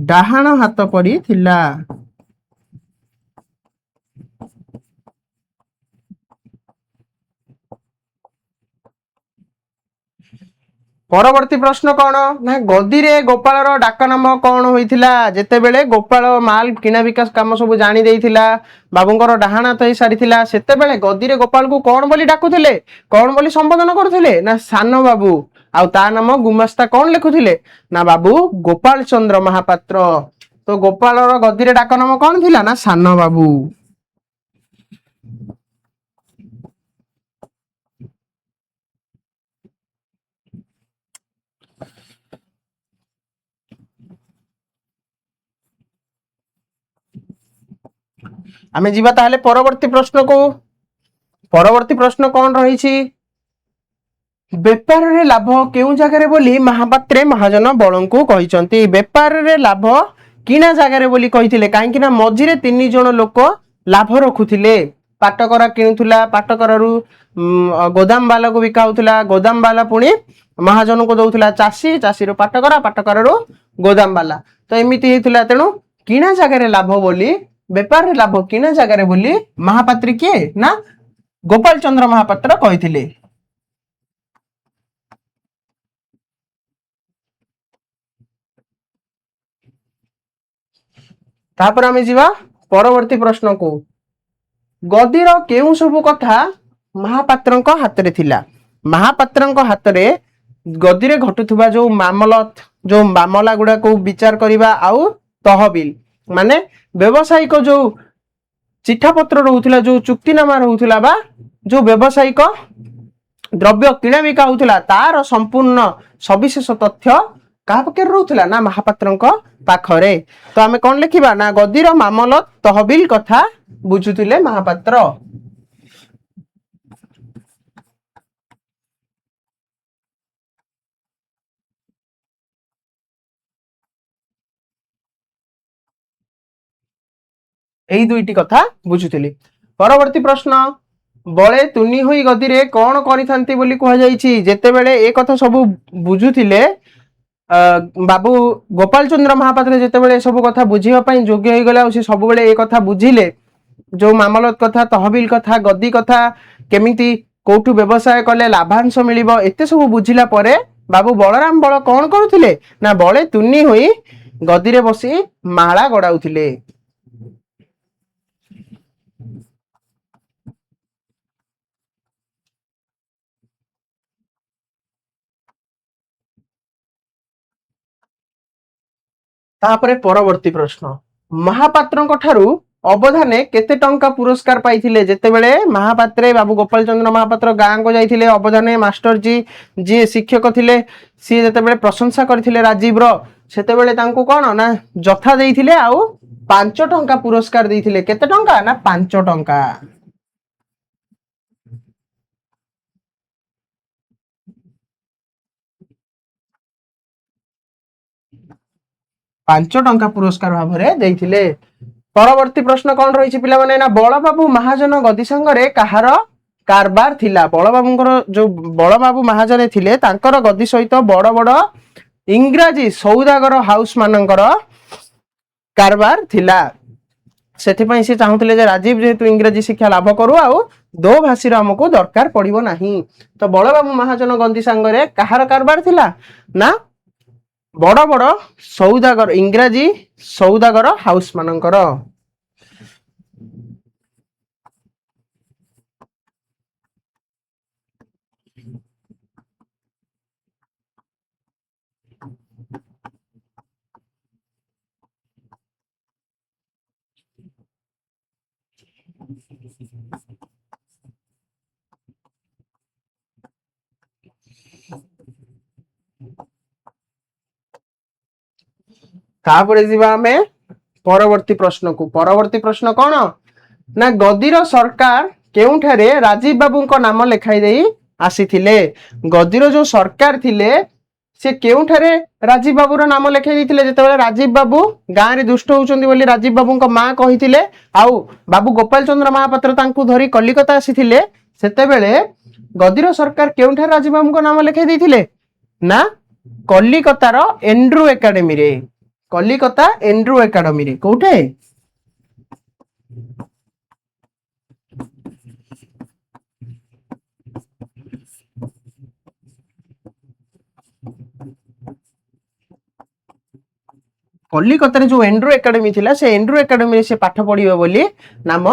ଡାହାଣ ହାତ ପରି ଥିଲା। ପରବର୍ତ୍ତୀ ପ୍ରଶ୍ନ କଣ ନା ଗଦିରେ ଗୋପାଳର ଡାକ ନାମ କଣ ହୋଇଥିଲା? ଯେତେବେଳେ ଗୋପାଳ ମାଲ କିଣା ବିକା କାମ ସବୁ ଜାଣି ଦେଇଥିଲା, ବାବୁଙ୍କର ଡାହାଣ ହାତ ହେଇ ସାରିଥିଲା, ସେତେବେଳେ ଗଦିରେ ଗୋପାଳକୁ କଣ ବୋଲି ଡାକୁଥିଲେ? କଣ ବୋଲି ସମ୍ବୋଧନ କରୁଥିଲେ ନା ସାନ ବାବୁ। ଆଉ ତା ନାମ ଗୁମାସ୍ତା କଣ ଲେଖୁଥିଲେ ନା ବାବୁ ଗୋପାଳ ଚନ୍ଦ୍ର ମହାପାତ୍ର। ତ ଗୋପାଳର ଗଦିରେ ଡାକ ନାମ କଣ ଥିଲା ନା ସାନ ବାବୁ। ଆମେ ଯିବା ତାହେଲେ ପରବର୍ତ୍ତୀ ପ୍ରଶ୍ନକୁ। ପରବର୍ତ୍ତୀ ପ୍ରଶ୍ନ କଣ ରହିଛି? ବେପାରରେ ଲାଭ କେଉଁ ଜାଗାରେ ବୋଲି ମହାପାତ୍ରେ ମହାଜନ ବଳଙ୍କୁ କହିଛନ୍ତି? ବେପାରରେ ଲାଭ କିଣା ଜାଗାରେ ବୋଲି କହିଥିଲେ, କାହିଁକି ନା ମଝିରେ 3 ଜଣ ଲୋକ ଲାଭ ରଖୁଥିଲେ। ପାଟକରା କିଣୁଥିଲା, ପାଟକରାରୁ ଗୋଦାମ ବାଲାକୁ ବିକା ହଉଥିଲା, ଗୋଦାମ ବାଲା ପୁଣି ମହାଜନକୁ ଦଉଥିଲା, ଚାଷୀରୁ ପାଟକରା, ପାଟକରାରୁ ଗୋଦାମ ବାଲା। ତ ଏମିତି ହେଇଥିଲା, ତେଣୁ କିଣା ଜାଗାରେ ଲାଭ ବୋଲି, ବେପାରରେ ଲାଭ କିଣା ଜାଗାରେ ବୋଲି ମହାପାତ୍ରୀ କିଏ ନା ଗୋପାଳ ଚନ୍ଦ୍ର ମହାପାତ୍ର କହିଥିଲେ। ତାପରେ ଆମେ ଯିବା ପରବର୍ତ୍ତୀ ପ୍ରଶ୍ନକୁ। ଗଦିର କେଉଁ ସବୁ କଥା ମହାପାତ୍ରଙ୍କ ହାତରେ ଥିଲା? ମହାପାତ୍ରଙ୍କ ହାତରେ ଗଦିରେ ଘଟୁଥିବା ଯୋଉ ମାମଲତ, ଯୋଉ ମାମଲା ଗୁଡାକୁ ବିଚାର କରିବା, ଆଉ ତହବିଲ ମାନେ ବ୍ୟବସାୟିକ ଯୋଉ ଚିଠା ପତ୍ର ରହୁଥିଲା, ଯୋଉ ଚୁକ୍ତିନାମା ରହୁଥିଲା ବା ଯୋଉ ବ୍ୟବସାୟିକ ଦ୍ରବ୍ୟ କିଣା ବିକା ହଉଥିଲା, ତାର ସମ୍ପୂର୍ଣ୍ଣ ସବିଶେଷ ତଥ୍ୟ କାହା ପାଖରେ ରହୁଥିଲା ନା ମହାପାତ୍ରଙ୍କ ପାଖରେ। ତ ଆମେ କଣ ଲେଖିବା ନା ଗଦିର ମାମଲତ ତହବିଲ କଥା ବୁଝୁଥିଲେ ମହାପାତ୍ର। ଏଇ ଦୁଇଟି କଥା ବୁଝୁଥିଲି। ପରବର୍ତ୍ତୀ ପ୍ରଶ୍ନ, ବଳେ ତୁନି ହୋଇ ଗଦିରେ କଣ କରିଥାନ୍ତି ବୋଲି କୁହାଯାଇଛି? ଯେତେବେଳେ ଏ କଥା ସବୁ ବୁଝୁଥିଲେ, ବାବୁ ଗୋପାଳ ଚନ୍ଦ୍ର ମହାପାତ୍ର ଯେତେବେଳେ ସବୁ କଥା ବୁଝିବା ପାଇଁ ଯୋଗ୍ୟ ହେଇଗଲେ, ଆଉ ସେ ସବୁବେଳେ ଏ କଥା ବୁଝିଲେ, ଯୋଉ ମାମଲତ କଥା, ତହବିଲ କଥା, ଗଦି କଥା, କେମିତି କୋଉଠୁ ବ୍ୟବସାୟ କଲେ ଲାଭାଂଶ ମିଳିବ, ଏତେ ସବୁ ବୁଝିଲା ପରେ ବାବୁ ବଳରାମ ବଳ କଣ କରୁଥିଲେ ନା ବଳେ ତୁନି ହୋଇ ଗଦିରେ ବସି ମାଳା ଗଡାଉଥିଲେ। ତାପରେ ପରବର୍ତ୍ତୀ ପ୍ରଶ୍ନ, महापात्रଙ୍କ ଠାରୁ ଅବଧାନେ କେତେ ଟଙ୍କା ପୁରସ୍କାର ପାଇଥିଲେ? ଯେତେବେଳେ ମହାପାତ୍ରେ ବାବୁ ଗୋପାଳ ଚନ୍ଦ୍ର ମହାପାତ୍ର ଗାଁକୁ ଯାଇଥିଲେ, ଅବଧାନେ ମାଷ୍ଟର ଯିଏ ଶିକ୍ଷକ ଥିଲେ ସିଏ ଯେତେବେଳେ ପ୍ରଶଂସା କରିଥିଲେ ରାଜୀବର, ସେତେବେଳେ ତାଙ୍କୁ କଣ ନା ଯଥା ଦେଇଥିଲେ ଆଉ 5 ଟଙ୍କା ପୁରସ୍କାର ଦେଇଥିଲେ। କେତେ ଟଙ୍କା ନା 5 ଟଙ୍କା। 5 ଟଙ୍କା ପୁରସ୍କାର ଭାବରେ ଦେଇଥିଲେ। ପରବର୍ତ୍ତୀ ପ୍ରଶ୍ନ କଣ ରହିଛି ପିଲାମାନେ ନା ବଳବାବୁ ମହାଜନ ଗଦି ସାଙ୍ଗରେ କାହାର କାରବାର ଥିଲା? ବଳବାବୁଙ୍କର ଯୋଉ ବଳବାବୁ ମହାଜନ ଥିଲେ ତାଙ୍କର ଗଦି ସହିତ ବଡ ବଡ ଇଂରାଜୀ ସୌଦାଗର ହାଉସ ମାନଙ୍କର କାରବାର ଥିଲା। ସେଥିପାଇଁ ସେ ଚାହୁଁଥିଲେ ଯେ ରାଜୀବ ଯେହେତୁ ଇଂରାଜୀ ଶିକ୍ଷା ଲାଭ କରୁ ଆଉ ଦୋ ଭାଷୀର ଆମକୁ ଦରକାର ପଡିବ ନାହିଁ। ତ ବଳବାବୁ ମହାଜନ ଗଦି ସାଙ୍ଗରେ କାହାର କାରବାର ଥିଲା ନା ବଡ ବଡ ସୌଦାଗର ଇଂରାଜୀ ସୌଦାଗର ହାଉସ ମାନଙ୍କର। ତାପରେ ଯିବା ଆମେ ପରବର୍ତ୍ତୀ ପ୍ରଶ୍ନକୁ। ପରବର୍ତ୍ତୀ ପ୍ରଶ୍ନ କଣ ନା ଗଦିର ସରକାର କେଉଁଠାରେ ରାଜୀବ ବାବୁଙ୍କ ନାମ ଲେଖାଇ ଦେଇ ଆସିଥିଲେ? ଗଦିର ଯୋଉ ସରକାର ଥିଲେ ସେ କେଉଁଠାରେ ରାଜୀବ ବାବୁର ନାମ ଲେଖାଇ ଦେଇଥିଲେ? ଯେତେବେଳେ ରାଜୀବ ବାବୁ ଗାଁରେ ଦୁଷ୍ଟ ହଉଛନ୍ତି ବୋଲି ରାଜୀବ ବାବୁଙ୍କ ମା କହିଥିଲେ ଆଉ ବାବୁ ଗୋପାଳ ଚନ୍ଦ୍ର ମହାପାତ୍ର ତାଙ୍କୁ ଧରି କଲିକତା ଆସିଥିଲେ, ସେତେବେଳେ ଗଦିର ସରକାର କେଉଁଠାରେ ରାଜୀବ ବାବୁଙ୍କ ନାମ ଲେଖାଇ ଦେଇଥିଲେ ନା କଲିକତାର ଏଣ୍ଡ୍ରୁ ଏକାଡେମୀରେ। କଲିକତା ଏଣ୍ଡ୍ରୁ ଏକାଡେମୀରେ। କୋଉଠେ? କଲିକତାରେ ଯୋଉ ଏଣ୍ଡ୍ରୁ ଏକାଡେମୀ ଥିଲା ସେ ଏଣ୍ଡ୍ରୁ ଏକାଡେମୀରେ ସେ ପାଠ ପଢିବେ ବୋଲି ନାମ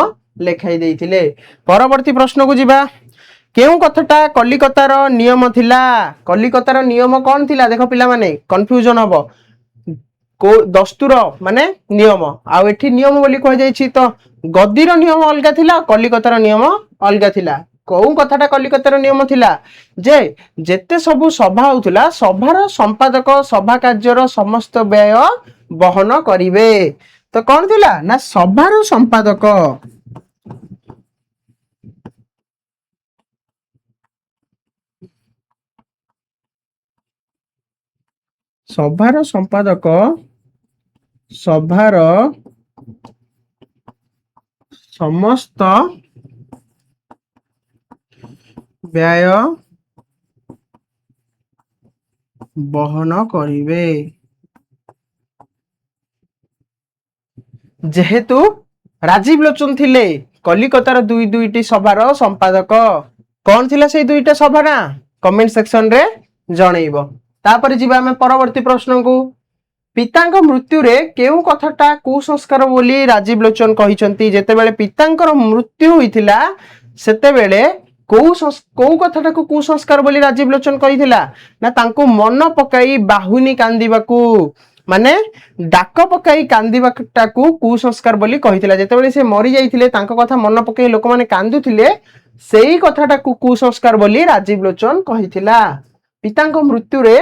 ଲେଖାଇ ଦେଇଥିଲେ। ପରବର୍ତ୍ତୀ ପ୍ରଶ୍ନକୁ ଯିବା। କେଉଁ କଥାଟା କଲିକତାର ନିୟମ ଥିଲା? କଲିକତାର ନିୟମ କଣ ଥିଲା? ଦେଖ ପିଲାମାନେ କନଫ୍ୟୁଜନ ହବ। ଦସ୍ତୁର ମାନେ ନିୟମ, ଆଉ ଏଠି ନିୟମ ବୋଲି କୁହାଯାଇଛି ତ ଗଦିର ନିୟମ ଅଲଗା ଥିଲା କଲିକତାର ନିୟମ ଅଲଗା ଥିଲା। କୋଉ କଥାଟା କଲିକତାର ନିୟମ ଥିଲା ଯେ ଯେତେ ସବୁ ସଭା ହଉଥିଲା ସଭାର ସମ୍ପାଦକ ସଭା କାର୍ଯ୍ୟର ସମସ୍ତ ବ୍ୟୟ ବହନ କରିବେ। ତ କଣ ଥିଲା ନା ସଭାର ସମ୍ପାଦକ ସଭାର ସମ୍ପାଦକ ସଭାର ସମସ୍ତ ବ୍ୟୟ ବହନ କରିବେ। ଯେହେତୁ ରାଜୀବ ଲୋଚନ ଥିଲେ କଲିକତାର ଦୁଇଟି ସଭାର ସମ୍ପାଦକ। କଣ ଥିଲା ସେଇ ଦୁଇଟା ସଭା ନା କମେଣ୍ଟ ସେକ୍ସନ ରେ ଜଣେଇବ। ତାପରେ ଯିବା ଆମେ ପରବର୍ତ୍ତୀ ପ୍ରଶ୍ନକୁ। ପିତାଙ୍କ ମୃତ୍ୟୁରେ କେଉଁ କଥାଟା କୁସଂସ୍କାର ବୋଲି ରାଜୀବ ଲୋଚନ କହିଛନ୍ତି? ଯେତେବେଳେ ପିତାଙ୍କର ମୃତ୍ୟୁ ହୋଇଥିଲା ସେତେବେଳେ କୋଉ କଥାଟାକୁ କୁସଂସ୍କାର ବୋଲି ରାଜୀବ ଲୋଚନ କହିଥିଲା ନା ତାଙ୍କୁ ମନ ପକାଇ ବାହୁନି କାନ୍ଦିବାକୁ ମାନେ ଡାକ ପକାଇ କାନ୍ଦିବାଟାକୁ କୁସଂସ୍କାର ବୋଲି କହିଥିଲା। ଯେତେବେଳେ ସେ ମରି ଯାଇଥିଲେ ତାଙ୍କ କଥା ମନ ପକାଇ ଲୋକମାନେ କାନ୍ଦୁଥିଲେ ସେଇ କଥାଟାକୁ କୁସଂସ୍କାର ବୋଲି ରାଜୀବ ଲୋଚନ କହିଥିଲା। ପିତାଙ୍କ ମୃତ୍ୟୁରେ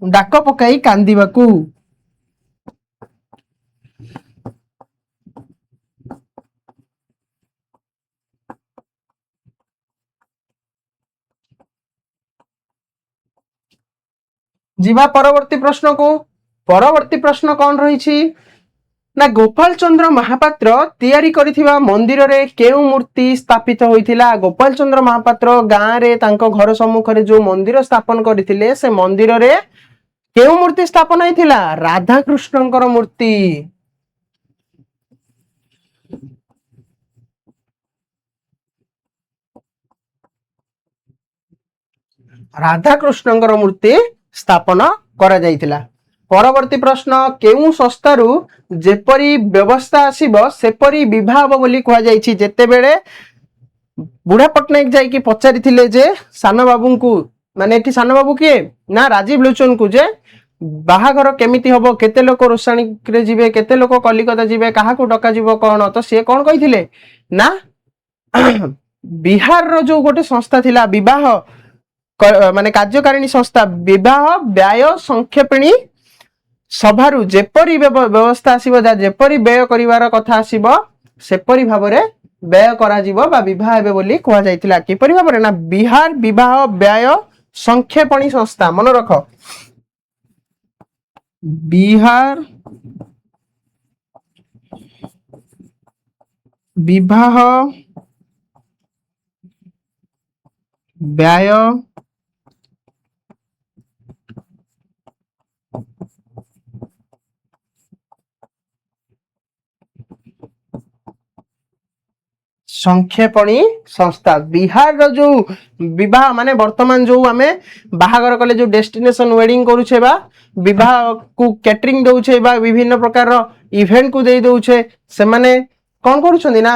ଡାକ ପକାଇ କାନ୍ଦିବାକୁ। ଯିବା ପରବର୍ତ୍ତୀ ପ୍ରଶ୍ନକୁ। ପରବର୍ତ୍ତୀ ପ୍ରଶ୍ନ କଣ ରହିଛି ନା ଗୋପାଳ ଚନ୍ଦ୍ର ମହାପାତ୍ର ତିଆରି କରିଥିବା ମନ୍ଦିରରେ କେଉଁ ମୂର୍ତ୍ତି ସ୍ଥାପିତ ହୋଇଥିଲା? ଗୋପାଳ ଚନ୍ଦ୍ର ମହାପାତ୍ର ଗାଁରେ ତାଙ୍କ ଘର ସମ୍ମୁଖରେ ଯୋଉ ମନ୍ଦିର ସ୍ଥାପନ କରିଥିଲେ ସେ ମନ୍ଦିରରେ କେଉଁ ମୂର୍ତ୍ତି ସ୍ଥାପନ ହେଇଥିଲା? ରାଧାକୃଷ୍ଣଙ୍କର ମୂର୍ତ୍ତି। ରାଧାକୃଷ୍ଣଙ୍କର ମୂର୍ତ୍ତି ସ୍ଥାପନ କରାଯାଇଥିଲା। ପରବର୍ତ୍ତୀ ପ୍ରଶ୍ନ କେଉଁ ସଂସ୍ଥାରୁ ଯେପରି ବ୍ୟବସ୍ଥା ଆସିବ ସେପରି ବିବାହ ହବ ବୋଲି କୁହାଯାଇଛି? ଯେତେବେଳେ ବୁଢା ପଟ୍ଟନାୟକ ଯାଇକି ପଚାରିଥିଲେ ଯେ ସାନ ବାବୁଙ୍କୁ ମାନେ ଏଠି ସାନ ବାବୁ କିଏ ନା ରାଜୀବ ଲୋଚନକୁ ଯେ ବାହାଘର କେମିତି ହବ, କେତେ ଲୋକ ରୋଷାଣୀରେ ଯିବେ, କେତେ ଲୋକ କଲିକତା ଯିବେ, କାହାକୁ ଡକାଯିବ କଣ, ତ ସିଏ କଣ କହିଥିଲେ ନା ବିହାରର ଯୋଉ ଗୋଟେ ସଂସ୍ଥା ଥିଲା ବିବାହ ମାନେ କାର୍ଯ୍ୟକାରିଣୀ ସଂସ୍ଥା ବିବାହ ବ୍ୟୟ ସଂକ୍ଷେପଣୀ ସଭାରୁ ଯେପରି ବ୍ୟବସ୍ଥା ଆସିବ, ଯାହା ଯେପରି ବ୍ୟୟ କରିବାର କଥା ଆସିବ ସେପରି ଭାବରେ ବ୍ୟୟ କରାଯିବ ବା ବିବାହ ହେବେ ବୋଲି କୁହାଯାଇଥିଲା। କିପରି ଭାବରେ ନା ବିହାର ବିବାହ ବ୍ୟୟ ସଂକ୍ଷେପଣୀ ସଂସ୍ଥା, ମନେ ରଖ ବିହାର ବିବାହ ବ୍ୟୟ ସଂକ୍ଷେପଣୀ ସଂସ୍ଥା। ବିହାର ଯୋଉ ବିବାହ ମାନେ ବର୍ତ୍ତମାନ ଯୋଉ ଆମେ ବାହାଘର କଲେ ଯୋଉ ଡେଷ୍ଟିନେସନ ୱେଡିଂ କରୁଛେ ବା ବିବାହକୁ କ୍ୟାଟରିଂ ଦଉଛେ ବା ବିଭିନ୍ନ ପ୍ରକାର ଇଭେଣ୍ଟ କୁ ଦେଇ ଦଉଛେ, ସେମାନେ କଣ କରୁଛନ୍ତି ନା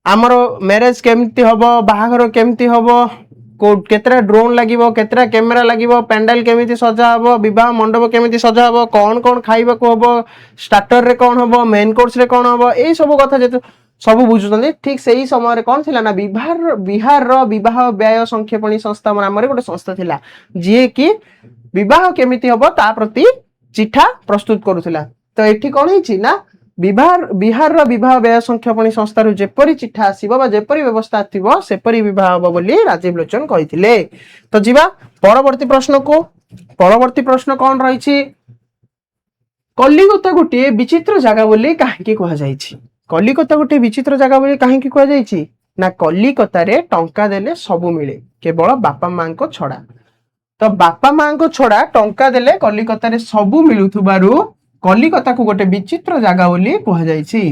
ଆମର ମ୍ୟାରେଜ କେମିତି ହବ, ବାହାଘର କେମିତି ହବ, କେତେଟା ଡ୍ରୋନ୍ ଲାଗିବ, କେତେଟା କ୍ୟାମେରା ଲାଗିବ, ପ୍ୟାଣ୍ଡେଲ କେମିତି ସଜା ହବ, ବିବାହ ମଣ୍ଡପ କେମିତି ସଜା ହବ, କଣ କଣ ଖାଇବାକୁ ହବ, ଷ୍ଟାର୍ଟରରେ କଣ ହବ, ମେନ୍ କୋର୍ସରେ କଣ ହବ, ଏଇ ସବୁ କଥା ଯେହେତୁ ସବୁ ବୁଝୁଛନ୍ତି। ଠିକ ସେଇ ସମୟରେ କଣ ଥିଲା ନା ବିହାରର ବିବାହ ବ୍ୟୟ ସଂକ୍ଷେପଣୀ ସଂସ୍ଥା ନାମରେ ଗୋଟେ ସଂସ୍ଥା ଥିଲା, ଯିଏ କି ବିବାହ କେମିତି ହବ ତା ପ୍ରତି ଚିଠା ପ୍ରସ୍ତୁତ କରୁଥିଲା। ତ ଏଠି କଣ ହେଇଛି ନା ବିହାରର ବିବାହ ବ୍ୟୟ ସଂକ୍ଷେପଣୀ ସଂସ୍ଥାରୁ ଯେପରି ଚିଠା ଆସିବ ବା ଯେପରି ବ୍ୟବସ୍ଥା ଥିବ ସେପରି ବିବାହ ହବ ବୋଲି ରାଜୀବ ଲୋଚନ କହିଥିଲେ। ତ ଯିବା ପରବର୍ତ୍ତୀ ପ୍ରଶ୍ନକୁ। ପରବର୍ତ୍ତୀ ପ୍ରଶ୍ନ କଣ ରହିଛି, କଲିକତା ଗୋଟିଏ ବିଚିତ୍ର ଜାଗା ବୋଲି କାହିଁକି କୁହାଯାଇଛି? କଲିକତା ଗୋଟିଏ ବିଚିତ୍ର ଜାଗା ବୋଲି କାହିଁକି କୁହାଯାଇଛି ନା କଲିକତାରେ ଟଙ୍କା ଦେଲେ ସବୁ ମିଳେ, କେବଳ ବାପା ମାଙ୍କ ଛଡା। ତ ବାପା ମାଙ୍କ ଛଡା ଟଙ୍କା ଦେଲେ କଲିକତାରେ ସବୁ ମିଳୁଥିବାରୁ କଲିକତାକୁ ଗୋଟେ ବିଚିତ୍ର ଜାଗା ବୋଲି କୁହାଯାଇଛି।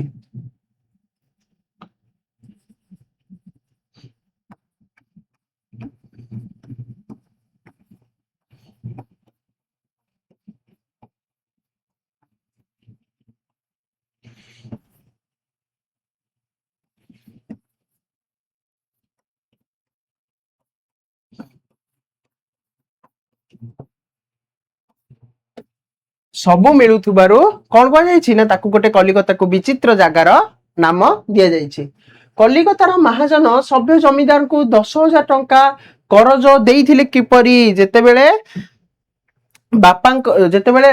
ସବୁ ମିଳୁଥିବାରୁ କଣ କୁହାଯାଇଛି ନା ତାକୁ ଗୋଟେ କଲିକତାକୁ ବିଚିତ୍ର ଜାଗାର ନାମ ଦିଆଯାଇଛି। କଲିକତାର ମହାଜନ ସଭ୍ୟ ଜମିଦାରଙ୍କୁ 10,000 ଟଙ୍କା କରଜ ଦେଇଥିଲେ କିପରି? ଯେତେବେଳେ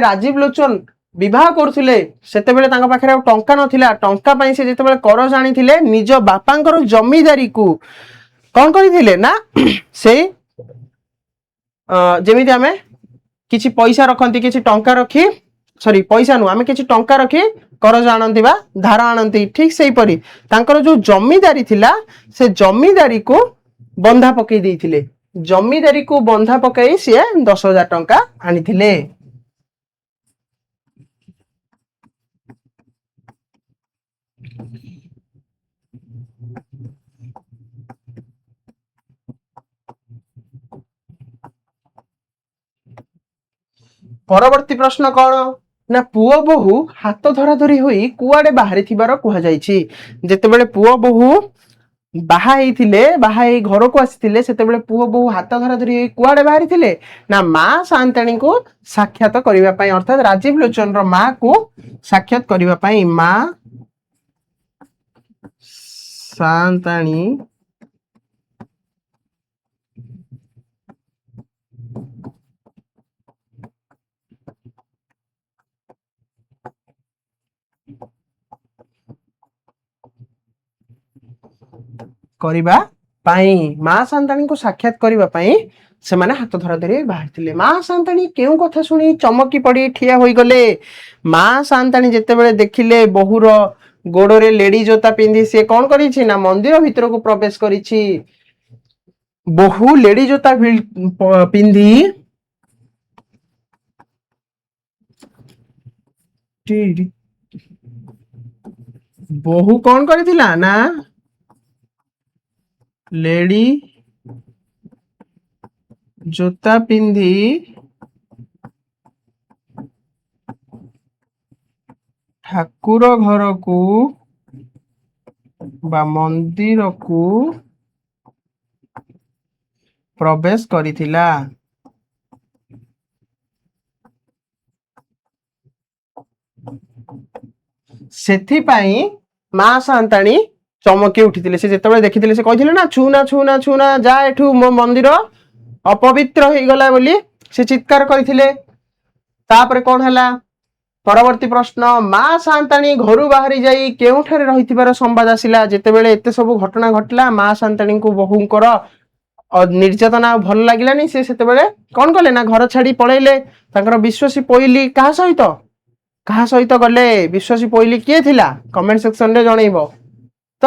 ରାଜୀବ ଲୋଚନ ବିବାହ କରୁଥିଲେ ସେତେବେଳେ ତାଙ୍କ ପାଖରେ ଆଉ ଟଙ୍କା ନଥିଲା। ଟଙ୍କା ପାଇଁ ସେ ଯେତେବେଳେ କରଜ ଆଣିଥିଲେ ନିଜ ବାପାଙ୍କର ଜମିଦାରୀକୁ କଣ କରିଥିଲେ ନା ସେଇ ଯେମିତି ଆମେ କିଛି ପଇସା ରଖନ୍ତି, କିଛି ଟଙ୍କା ରଖି ପଇସା ନୁହଁ, ଆମେ କିଛି ଟଙ୍କା ରଖି କରଜ ଆଣନ୍ତି ବା ଧାର ଆଣନ୍ତି, ଠିକ ସେଇପରି ତାଙ୍କର ଯୋଉ ଜମିଦାରୀ ଥିଲା ସେ ଜମିଦାରୀକୁ ବନ୍ଧା ପକେଇ ଦେଇଥିଲେ। ଜମିଦାରୀକୁ ବନ୍ଧା ପକାଇ ସିଏ 10,000 ଟଙ୍କା ଆଣିଥିଲେ। ପରବର୍ତ୍ତୀ ପ୍ରଶ୍ନ କଣ ନା ପୁଅ ବୋହୂ ହାତ ଧରା ଧରି ହୋଇ କୁଆଡେ ବାହାରିଥିବାର କୁହାଯାଇଛି? ଯେତେବେଳେ ପୁଅ ବୋହୂ ବାହା ହେଇଥିଲେ, ବାହା ହେଇ ଘରକୁ ଆସିଥିଲେ, ସେତେବେଳେ ପୁଅ ବୋହୂ ହାତ ଧରା ଧରି ହୋଇ କୁଆଡେ ବାହାରିଥିଲେ ନା ମା ସାଆନ୍ତାଣୀଙ୍କୁ ସାକ୍ଷାତ କରିବା ପାଇଁ, ଅର୍ଥାତ ରାଜୀବ ଲୋଚନର ମା କୁ ସାକ୍ଷାତ କରିବା ପାଇଁ। ମା ସାଆନ୍ତାଣୀ କରିବା ପାଇଁ, ମା ସାଆନ୍ତାଣୀଙ୍କୁ ସାକ୍ଷାତ କରିବା ପାଇଁ ସେମାନେ ହାତ ଧରା ଧରି ବାହାରିଥିଲେ। ମା ସାଆନ୍ତାଣୀ କେଉଁ କଥା ଶୁଣି ଚମକି ପଡି ଠିଆ ହୋଇଗଲେ? ମା ସାଆନ୍ତାଣୀ ଯେତେବେଳେ ଦେଖିଲେ ବୋହୂର ଗୋଡରେ ଲେଡି ଜୋତା ପିନ୍ଧି ସିଏ କଣ କରିଛି ନା ମନ୍ଦିର ଭିତରକୁ ପ୍ରବେଶ କରିଛି। ବୋହୂ ଲେଡି ଜୋତା ପିନ୍ଧି ବୋହୂ କଣ କରିଥିଲା ନା ଲେଡି ଜୋତା ପିନ୍ଧି ଠାକୁର ଘରକୁ ବା ମନ୍ଦିରକୁ ପ୍ରବେଶ କରିଥିଲା। ସେଥିପାଇଁ ମା ସାନ୍ତାଣୀ ଚମକି ଉଠିଥିଲେ। ସେ ଯେତେବେଳେ ଦେଖିଥିଲେ ସେ କହିଥିଲେ ନା ଛୁନା ଛୁନା ଛୁନା ଯା ଏଠୁ, ମୋ ମନ୍ଦିର ଅପବିତ୍ର ହେଇଗଲା ବୋଲି ସେ ଚିତ୍କାର କରିଥିଲେ। ତାପରେ କଣ ହେଲା? ପରବର୍ତ୍ତୀ ପ୍ରଶ୍ନ, ମା ସାନ୍ତାଣୀ ଘରୁ ବାହାରି ଯାଇ କେଉଁଠାରେ ରହିଥିବାର ସମ୍ବାଦ ଆସିଲା? ଯେତେବେଳେ ଏତେ ସବୁ ଘଟଣା ଘଟିଲା, ମା ସାନ୍ତାଣୀଙ୍କୁ ବହୁଙ୍କର ନିର୍ଯାତନା ଭଲ ଲାଗିଲାନି, ସେ ସେତେବେଳେ କଣ କଲେ ନା ଘର ଛାଡି ପଳେଇଲେ। ତାଙ୍କର ବିଶ୍ୱାସୀ ପୋଇଲି କାହା ସହିତ ଗଲେ? ବିଶ୍ୱାସୀ ପୋଇଲି କିଏ ଥିଲା? କମେଣ୍ଟ ସେକ୍ସନରେ ଜଣେଇବ। ତ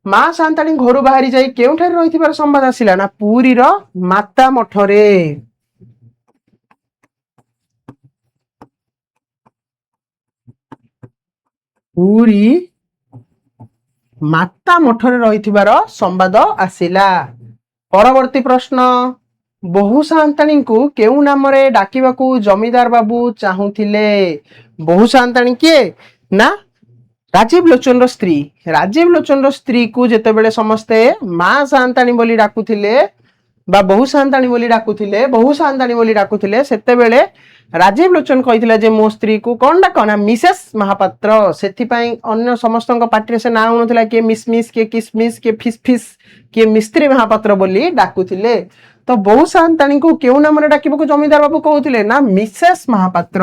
ମା ସାନ୍ତାଣୀ ଘରୁ ବାହାରି ଯାଇ କେଉଁଠାରେ ରହିଥିବାର ସମ୍ବାଦ ଆସିଲା? ନା ପୁରୀର ମାତା ମଠରେ। ପୁରୀ ମାତା ମଠରେ ରହିଥିବାର ସମ୍ବାଦ ଆସିଲା। ପରବର୍ତ୍ତୀ ପ୍ରଶ୍ନ, ବୋହୂ ସାନ୍ତାଣୀଙ୍କୁ କେଉଁ ନାମରେ ଡାକିବାକୁ ଜମିଦାର ବାବୁ ଚାହୁଁଥିଲେ? ବୋହୂ ସାନ୍ତାଣୀ କିଏ? ନା ରାଜୀବ ଲୋଚନର ସ୍ତ୍ରୀ। ରାଜୀବ ଲୋଚନର ସ୍ତ୍ରୀକୁ ଯେତେବେଳେ ସମସ୍ତେ ମା ସାନ୍ତାଣୀ ବୋଲି ଡାକୁଥିଲେ ବା ବୋହୂ ସାନ୍ତାଣୀ ବୋଲି ଡାକୁଥିଲେ, ସେତେବେଳେ ରାଜୀବ ଲୋଚନ କହିଥିଲା ଯେ ମୋ ସ୍ତ୍ରୀକୁ କଣ ଡାକ? ନା ମିସେସ୍ ମହାପାତ୍ର। ସେଥିପାଇଁ ଅନ୍ୟ ସମସ୍ତଙ୍କ ପାଟିରେ ସେ ନାଁ ହଉନଥିଲା, କିଏ ମିସ୍, କିଏ କିସମିସ୍, କିଏ ଫିସ୍, କିଏ ମିସ୍ତ୍ରୀ ମହାପାତ୍ର ବୋଲି ଡାକୁଥିଲେ। ତ ବୋହୂ ସାନ୍ତାଣୀଙ୍କୁ କେଉଁ ନାମରେ ଡାକିବାକୁ ଜମିଦାର ବାବୁ କହୁଥିଲେ? ନା ମିସେସ୍ ମହାପାତ୍ର।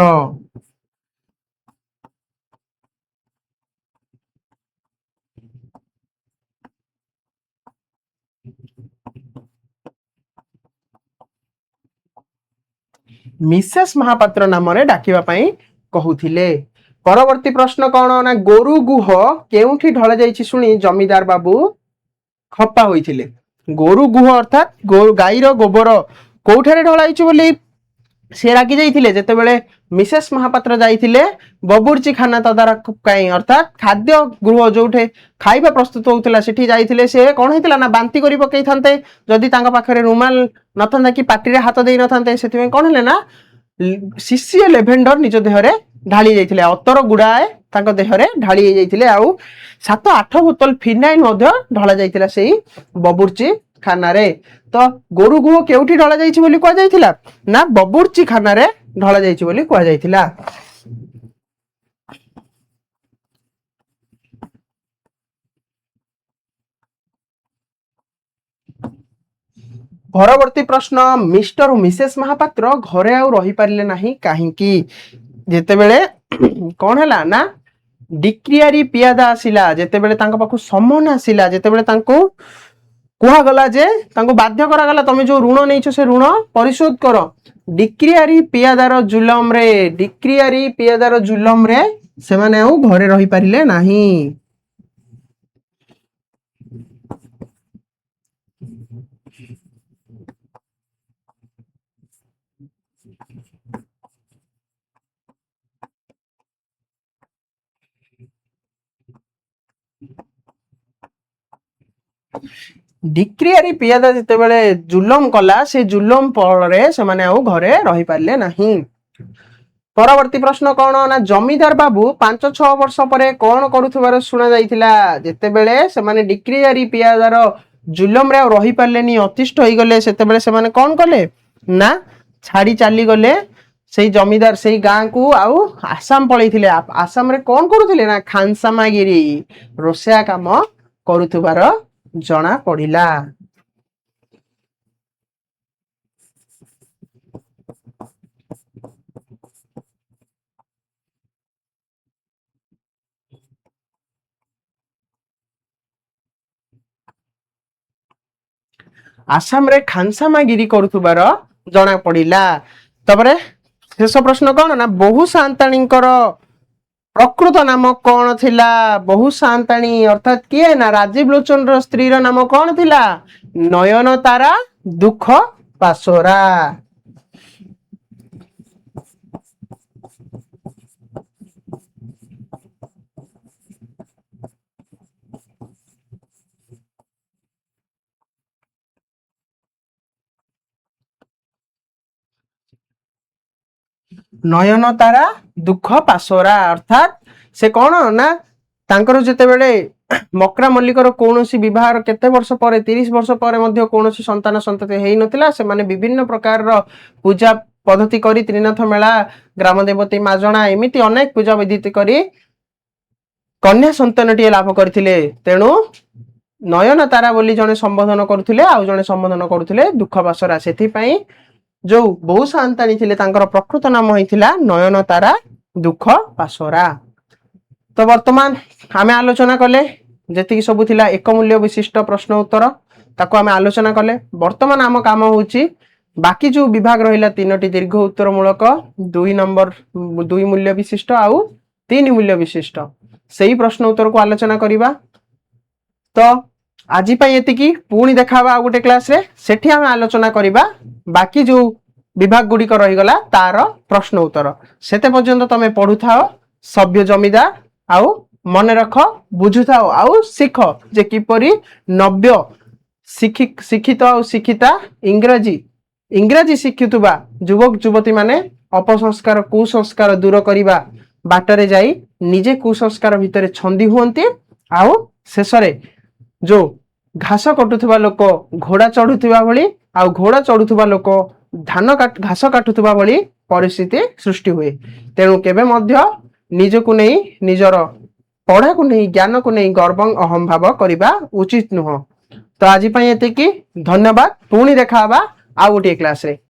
ମିସେସ୍ ମହାପାତ୍ର ନାମରେ ଡାକିବା ପାଇଁ କହୁଥିଲେ। ପରବର୍ତ୍ତୀ ପ୍ରଶ୍ନ କଣ? ନା ଗୋରୁ ଗୁହ କେଉଁଠି ଢଳ ଯାଇଛି ଶୁଣି ଜମିଦାର ବାବୁ ଖପା ହୋଇଥିଲେ? ଗୋରୁ ଗୁହ ଅର୍ଥାତ୍ ଗାଈର ଗୋବର କୋଉଠାରେ ଢଳାଇଛି ବୋଲି ସେ ରାଗି ଯାଇଥିଲେ। ଯେତେବେଳେ ମିସେସ୍ ମହାପାତ୍ର ଯାଇଥିଲେ ବବୁର୍ଚି ଖାନା ତଦାରଖ ପାଇଁ, ଅର୍ଥାତ୍ ଖାଦ୍ୟ ଗୃହ ଯୋଉଠି ଖାଇବା ପ୍ରସ୍ତୁତ ହଉଥିଲା ସେଠି ଯାଇଥିଲେ। ସେ କଣ ହେଇଥିଲା ନା ବାନ୍ତି କରି ପକେଇଥାନ୍ତେ ଯଦି ତାଙ୍କ ପାଖରେ ରୁମାଲ ନଥାନ୍ତା କି ପାଟିରେ ହାତ ଦେଇ ନଥାନ୍ତେ। ସେଥିପାଇଁ କଣ ହେଲେ ନା ଶିଶିଏ ଲେଭେଣ୍ଡର ନିଜ ଦେହରେ ଢାଳି ଯାଇଥିଲେ, ଅତର ଗୁଡାଏ ତାଙ୍କ ଦେହରେ ଢାଳି ହେଇଯାଇଥିଲେ, ଆଉ 7-8 ବୋତଲ ଫିନାଇଲ ମଧ୍ୟ ଢଳା ଯାଇଥିଲା ସେଇ ବବୁର୍ଚି ଖାନାରେ। ତ ଗୋରୁ ଗୁହ କେଉଁଠି ଢଳା ଯାଇଛି ବୋଲି କୁହାଯାଇଥିଲା? ନା ବବୁର୍ଚି ଖାନାରେ ଢଳା ଯାଇଛି ବୋଲି କୁହାଯାଇଥିଲା। ପରବର୍ତ୍ତୀ ପ୍ରଶ୍ନ, ମିଷ୍ଟର ଓ ମିସେସ୍ ମହାପାତ୍ର ଘରେ ଆଉ ରହିପାରିଲେ ନାହିଁ କାହିଁକି? ଯେତେବେଳେ କଣ ହେଲା ନା ଡିକ୍ରିଆରୀ ପିଆଦା ଆସିଲା, ଯେତେବେଳେ ତାଙ୍କ ପାଖକୁ ସମନ ଆସିଲା, ଯେତେବେଳେ ତାଙ୍କୁ କୁହାଗଲା ଯେ ତାଙ୍କୁ ବାଧ୍ୟ କରାଗଲା ତମେ ଯୋଉ ଋଣ ନେଇଛ ସେ ଋଣ ପରିଶୋଧ କର, ଡିକ୍ରିଆରୀ ପିଆଦାର ଜୁଲମରେ ସେମାନେ ଆଉ ଘରେ ରହିପାରିଲେ ନାହିଁ। ଡିକ୍ରିଆରୀ ପିଆଦା ଯେତେବେଳେ ଜୁଲମ କଲା, ସେ ଜୁଲମ ଫଳରେ ସେମାନେ ଆଉ ଘରେ ରହିପାରିଲେ ନାହିଁ। ପରବର୍ତ୍ତୀ ପ୍ରଶ୍ନ କଣ? ନା ଜମିଦାର ବାବୁ 5-6 ବର୍ଷ ପରେ କଣ କରୁଥିବାର ଶୁଣା ଯାଇଥିଲା? ଯେତେବେଳେ ସେମାନେ ଡିକ୍ରିଆରୀ ପିଆଦାର ଜୁଲମରେ ଆଉ ରହିପାରିଲେନି, ଅତିଷ୍ଠ ହେଇଗଲେ, ସେତେବେଳେ ସେମାନେ କଣ କଲେ ନା ଛାଡି ଚାଲିଗଲେ ସେଇ ଜମିଦାର ସେଇ ଗାଁକୁ, ଆଉ ଆସାମ ପଳେଇଥିଲେ। ଆସାମରେ କଣ କରୁଥିଲେ? ନା ଖାନସାମାଗିରି ରୋଷେୟା କାମ କରୁଥିବାର ଜଣା ପଡିଲା। ଆସାମରେ ଖାନସାମାଗିରି କରୁଥିବାର ଜଣା ପଡିଲା। ତାପରେ ଶେଷ ପ୍ରଶ୍ନ କଣ? ନା ବୋହୂ ସାନ୍ତାଣୀଙ୍କର ପ୍ରକୃତ ନାମ କଣ ଥିଲା? ବୋହୂ ସାନ୍ତାଣୀ ଅର୍ଥାତ୍ କିଏ? ନା ରାଜୀବ ଲୋଚନର ସ୍ତ୍ରୀର ନାମ କଣ ଥିଲା? ନୟନତାରା ଦୁଃଖ ପାଶୋରା। ନୟନତାରା ଦୁଃଖ ପାଶୋରା ଅର୍ଥାତ୍ ସେ କଣ ନା ତାଙ୍କର ଯେତେବେଳେ ମକ୍ରା ମଲ୍ଲିକର କୌଣସି ବିବାହର କେତେ ବର୍ଷ ପରେ, 30 ବର୍ଷ ପରେ ମଧ୍ୟ କୌଣସି ସନ୍ତାନ ସନ୍ତତି ହେଇନଥିଲା। ସେମାନେ ବିଭିନ୍ନ ପ୍ରକାରର ପୂଜା ପଦ୍ଧତି କରି, ତ୍ରିନାଥ ମେଳା, ଗ୍ରାମ ଦେବତୀ ମାଜଣା, ଏମିତି ଅନେକ ପୂଜା ବିଧି କରି कन्या संतानटीए लाभ करथिले तेणु नयन तारा बोली जने संबोधन करुथिले आउ जने संबोधन करुथिले दुख बासरा सेथिपई जो बहु सांतानी थिले तांकर प्रकृत नाम होइथिला नयन तारा दुख बासरा। तो वर्तमान आमे आलोचना कले जेतिकी सब थिला एक मूल्य विशिष्ट प्रश्न उत्तर ताको आमे आलोचना कले। वर्तमान आम काम होउची बाकी जो विभाग रहिला तीनोटी दीर्घ उत्तर मूलक 2 मूल्य विशिष्ट आउ 3 मूल्य विशिष्ट सेही प्रश्न उत्तर को आलोचना करिबा। तो आज एतिकी पुणी देखाबा गोटे क्लास रे सेठी आमे आलोचना करिबा बाकी जो विभाग गुडी को रही गला तार प्रश्न उत्तर। सेते पर्यंत तमे पढु थाओ सभ्य जमीदार आउ मन रख बुझु थाओ आउ सिख जे किपरि नव्य शिक्षित आउ शिक्षिता इंग्रजी शिखुवा युवक युवती माने अपसंस्कार कुसंस्कार दूर करिबा बाटरे जाई निजे कुसंस्कार भितरे छंदी हुअन्ते आउ शेषरे जो घास कटुवा लोक घोड़ा चढ़ुवा भली आउ घोड़ा चढ़ुवा लोक घास काटुवा भली परिस्थिति सृष्टि हुए। तेणु केबे मध्य निजकु नहीं निजर पढ़ा को नहीं ज्ञान को नहीं गर्व अहम भाव करिबा उचित नुह। तो आज एतिकी धन्यवाद पुणी देखा आ गोटे क्लास रे।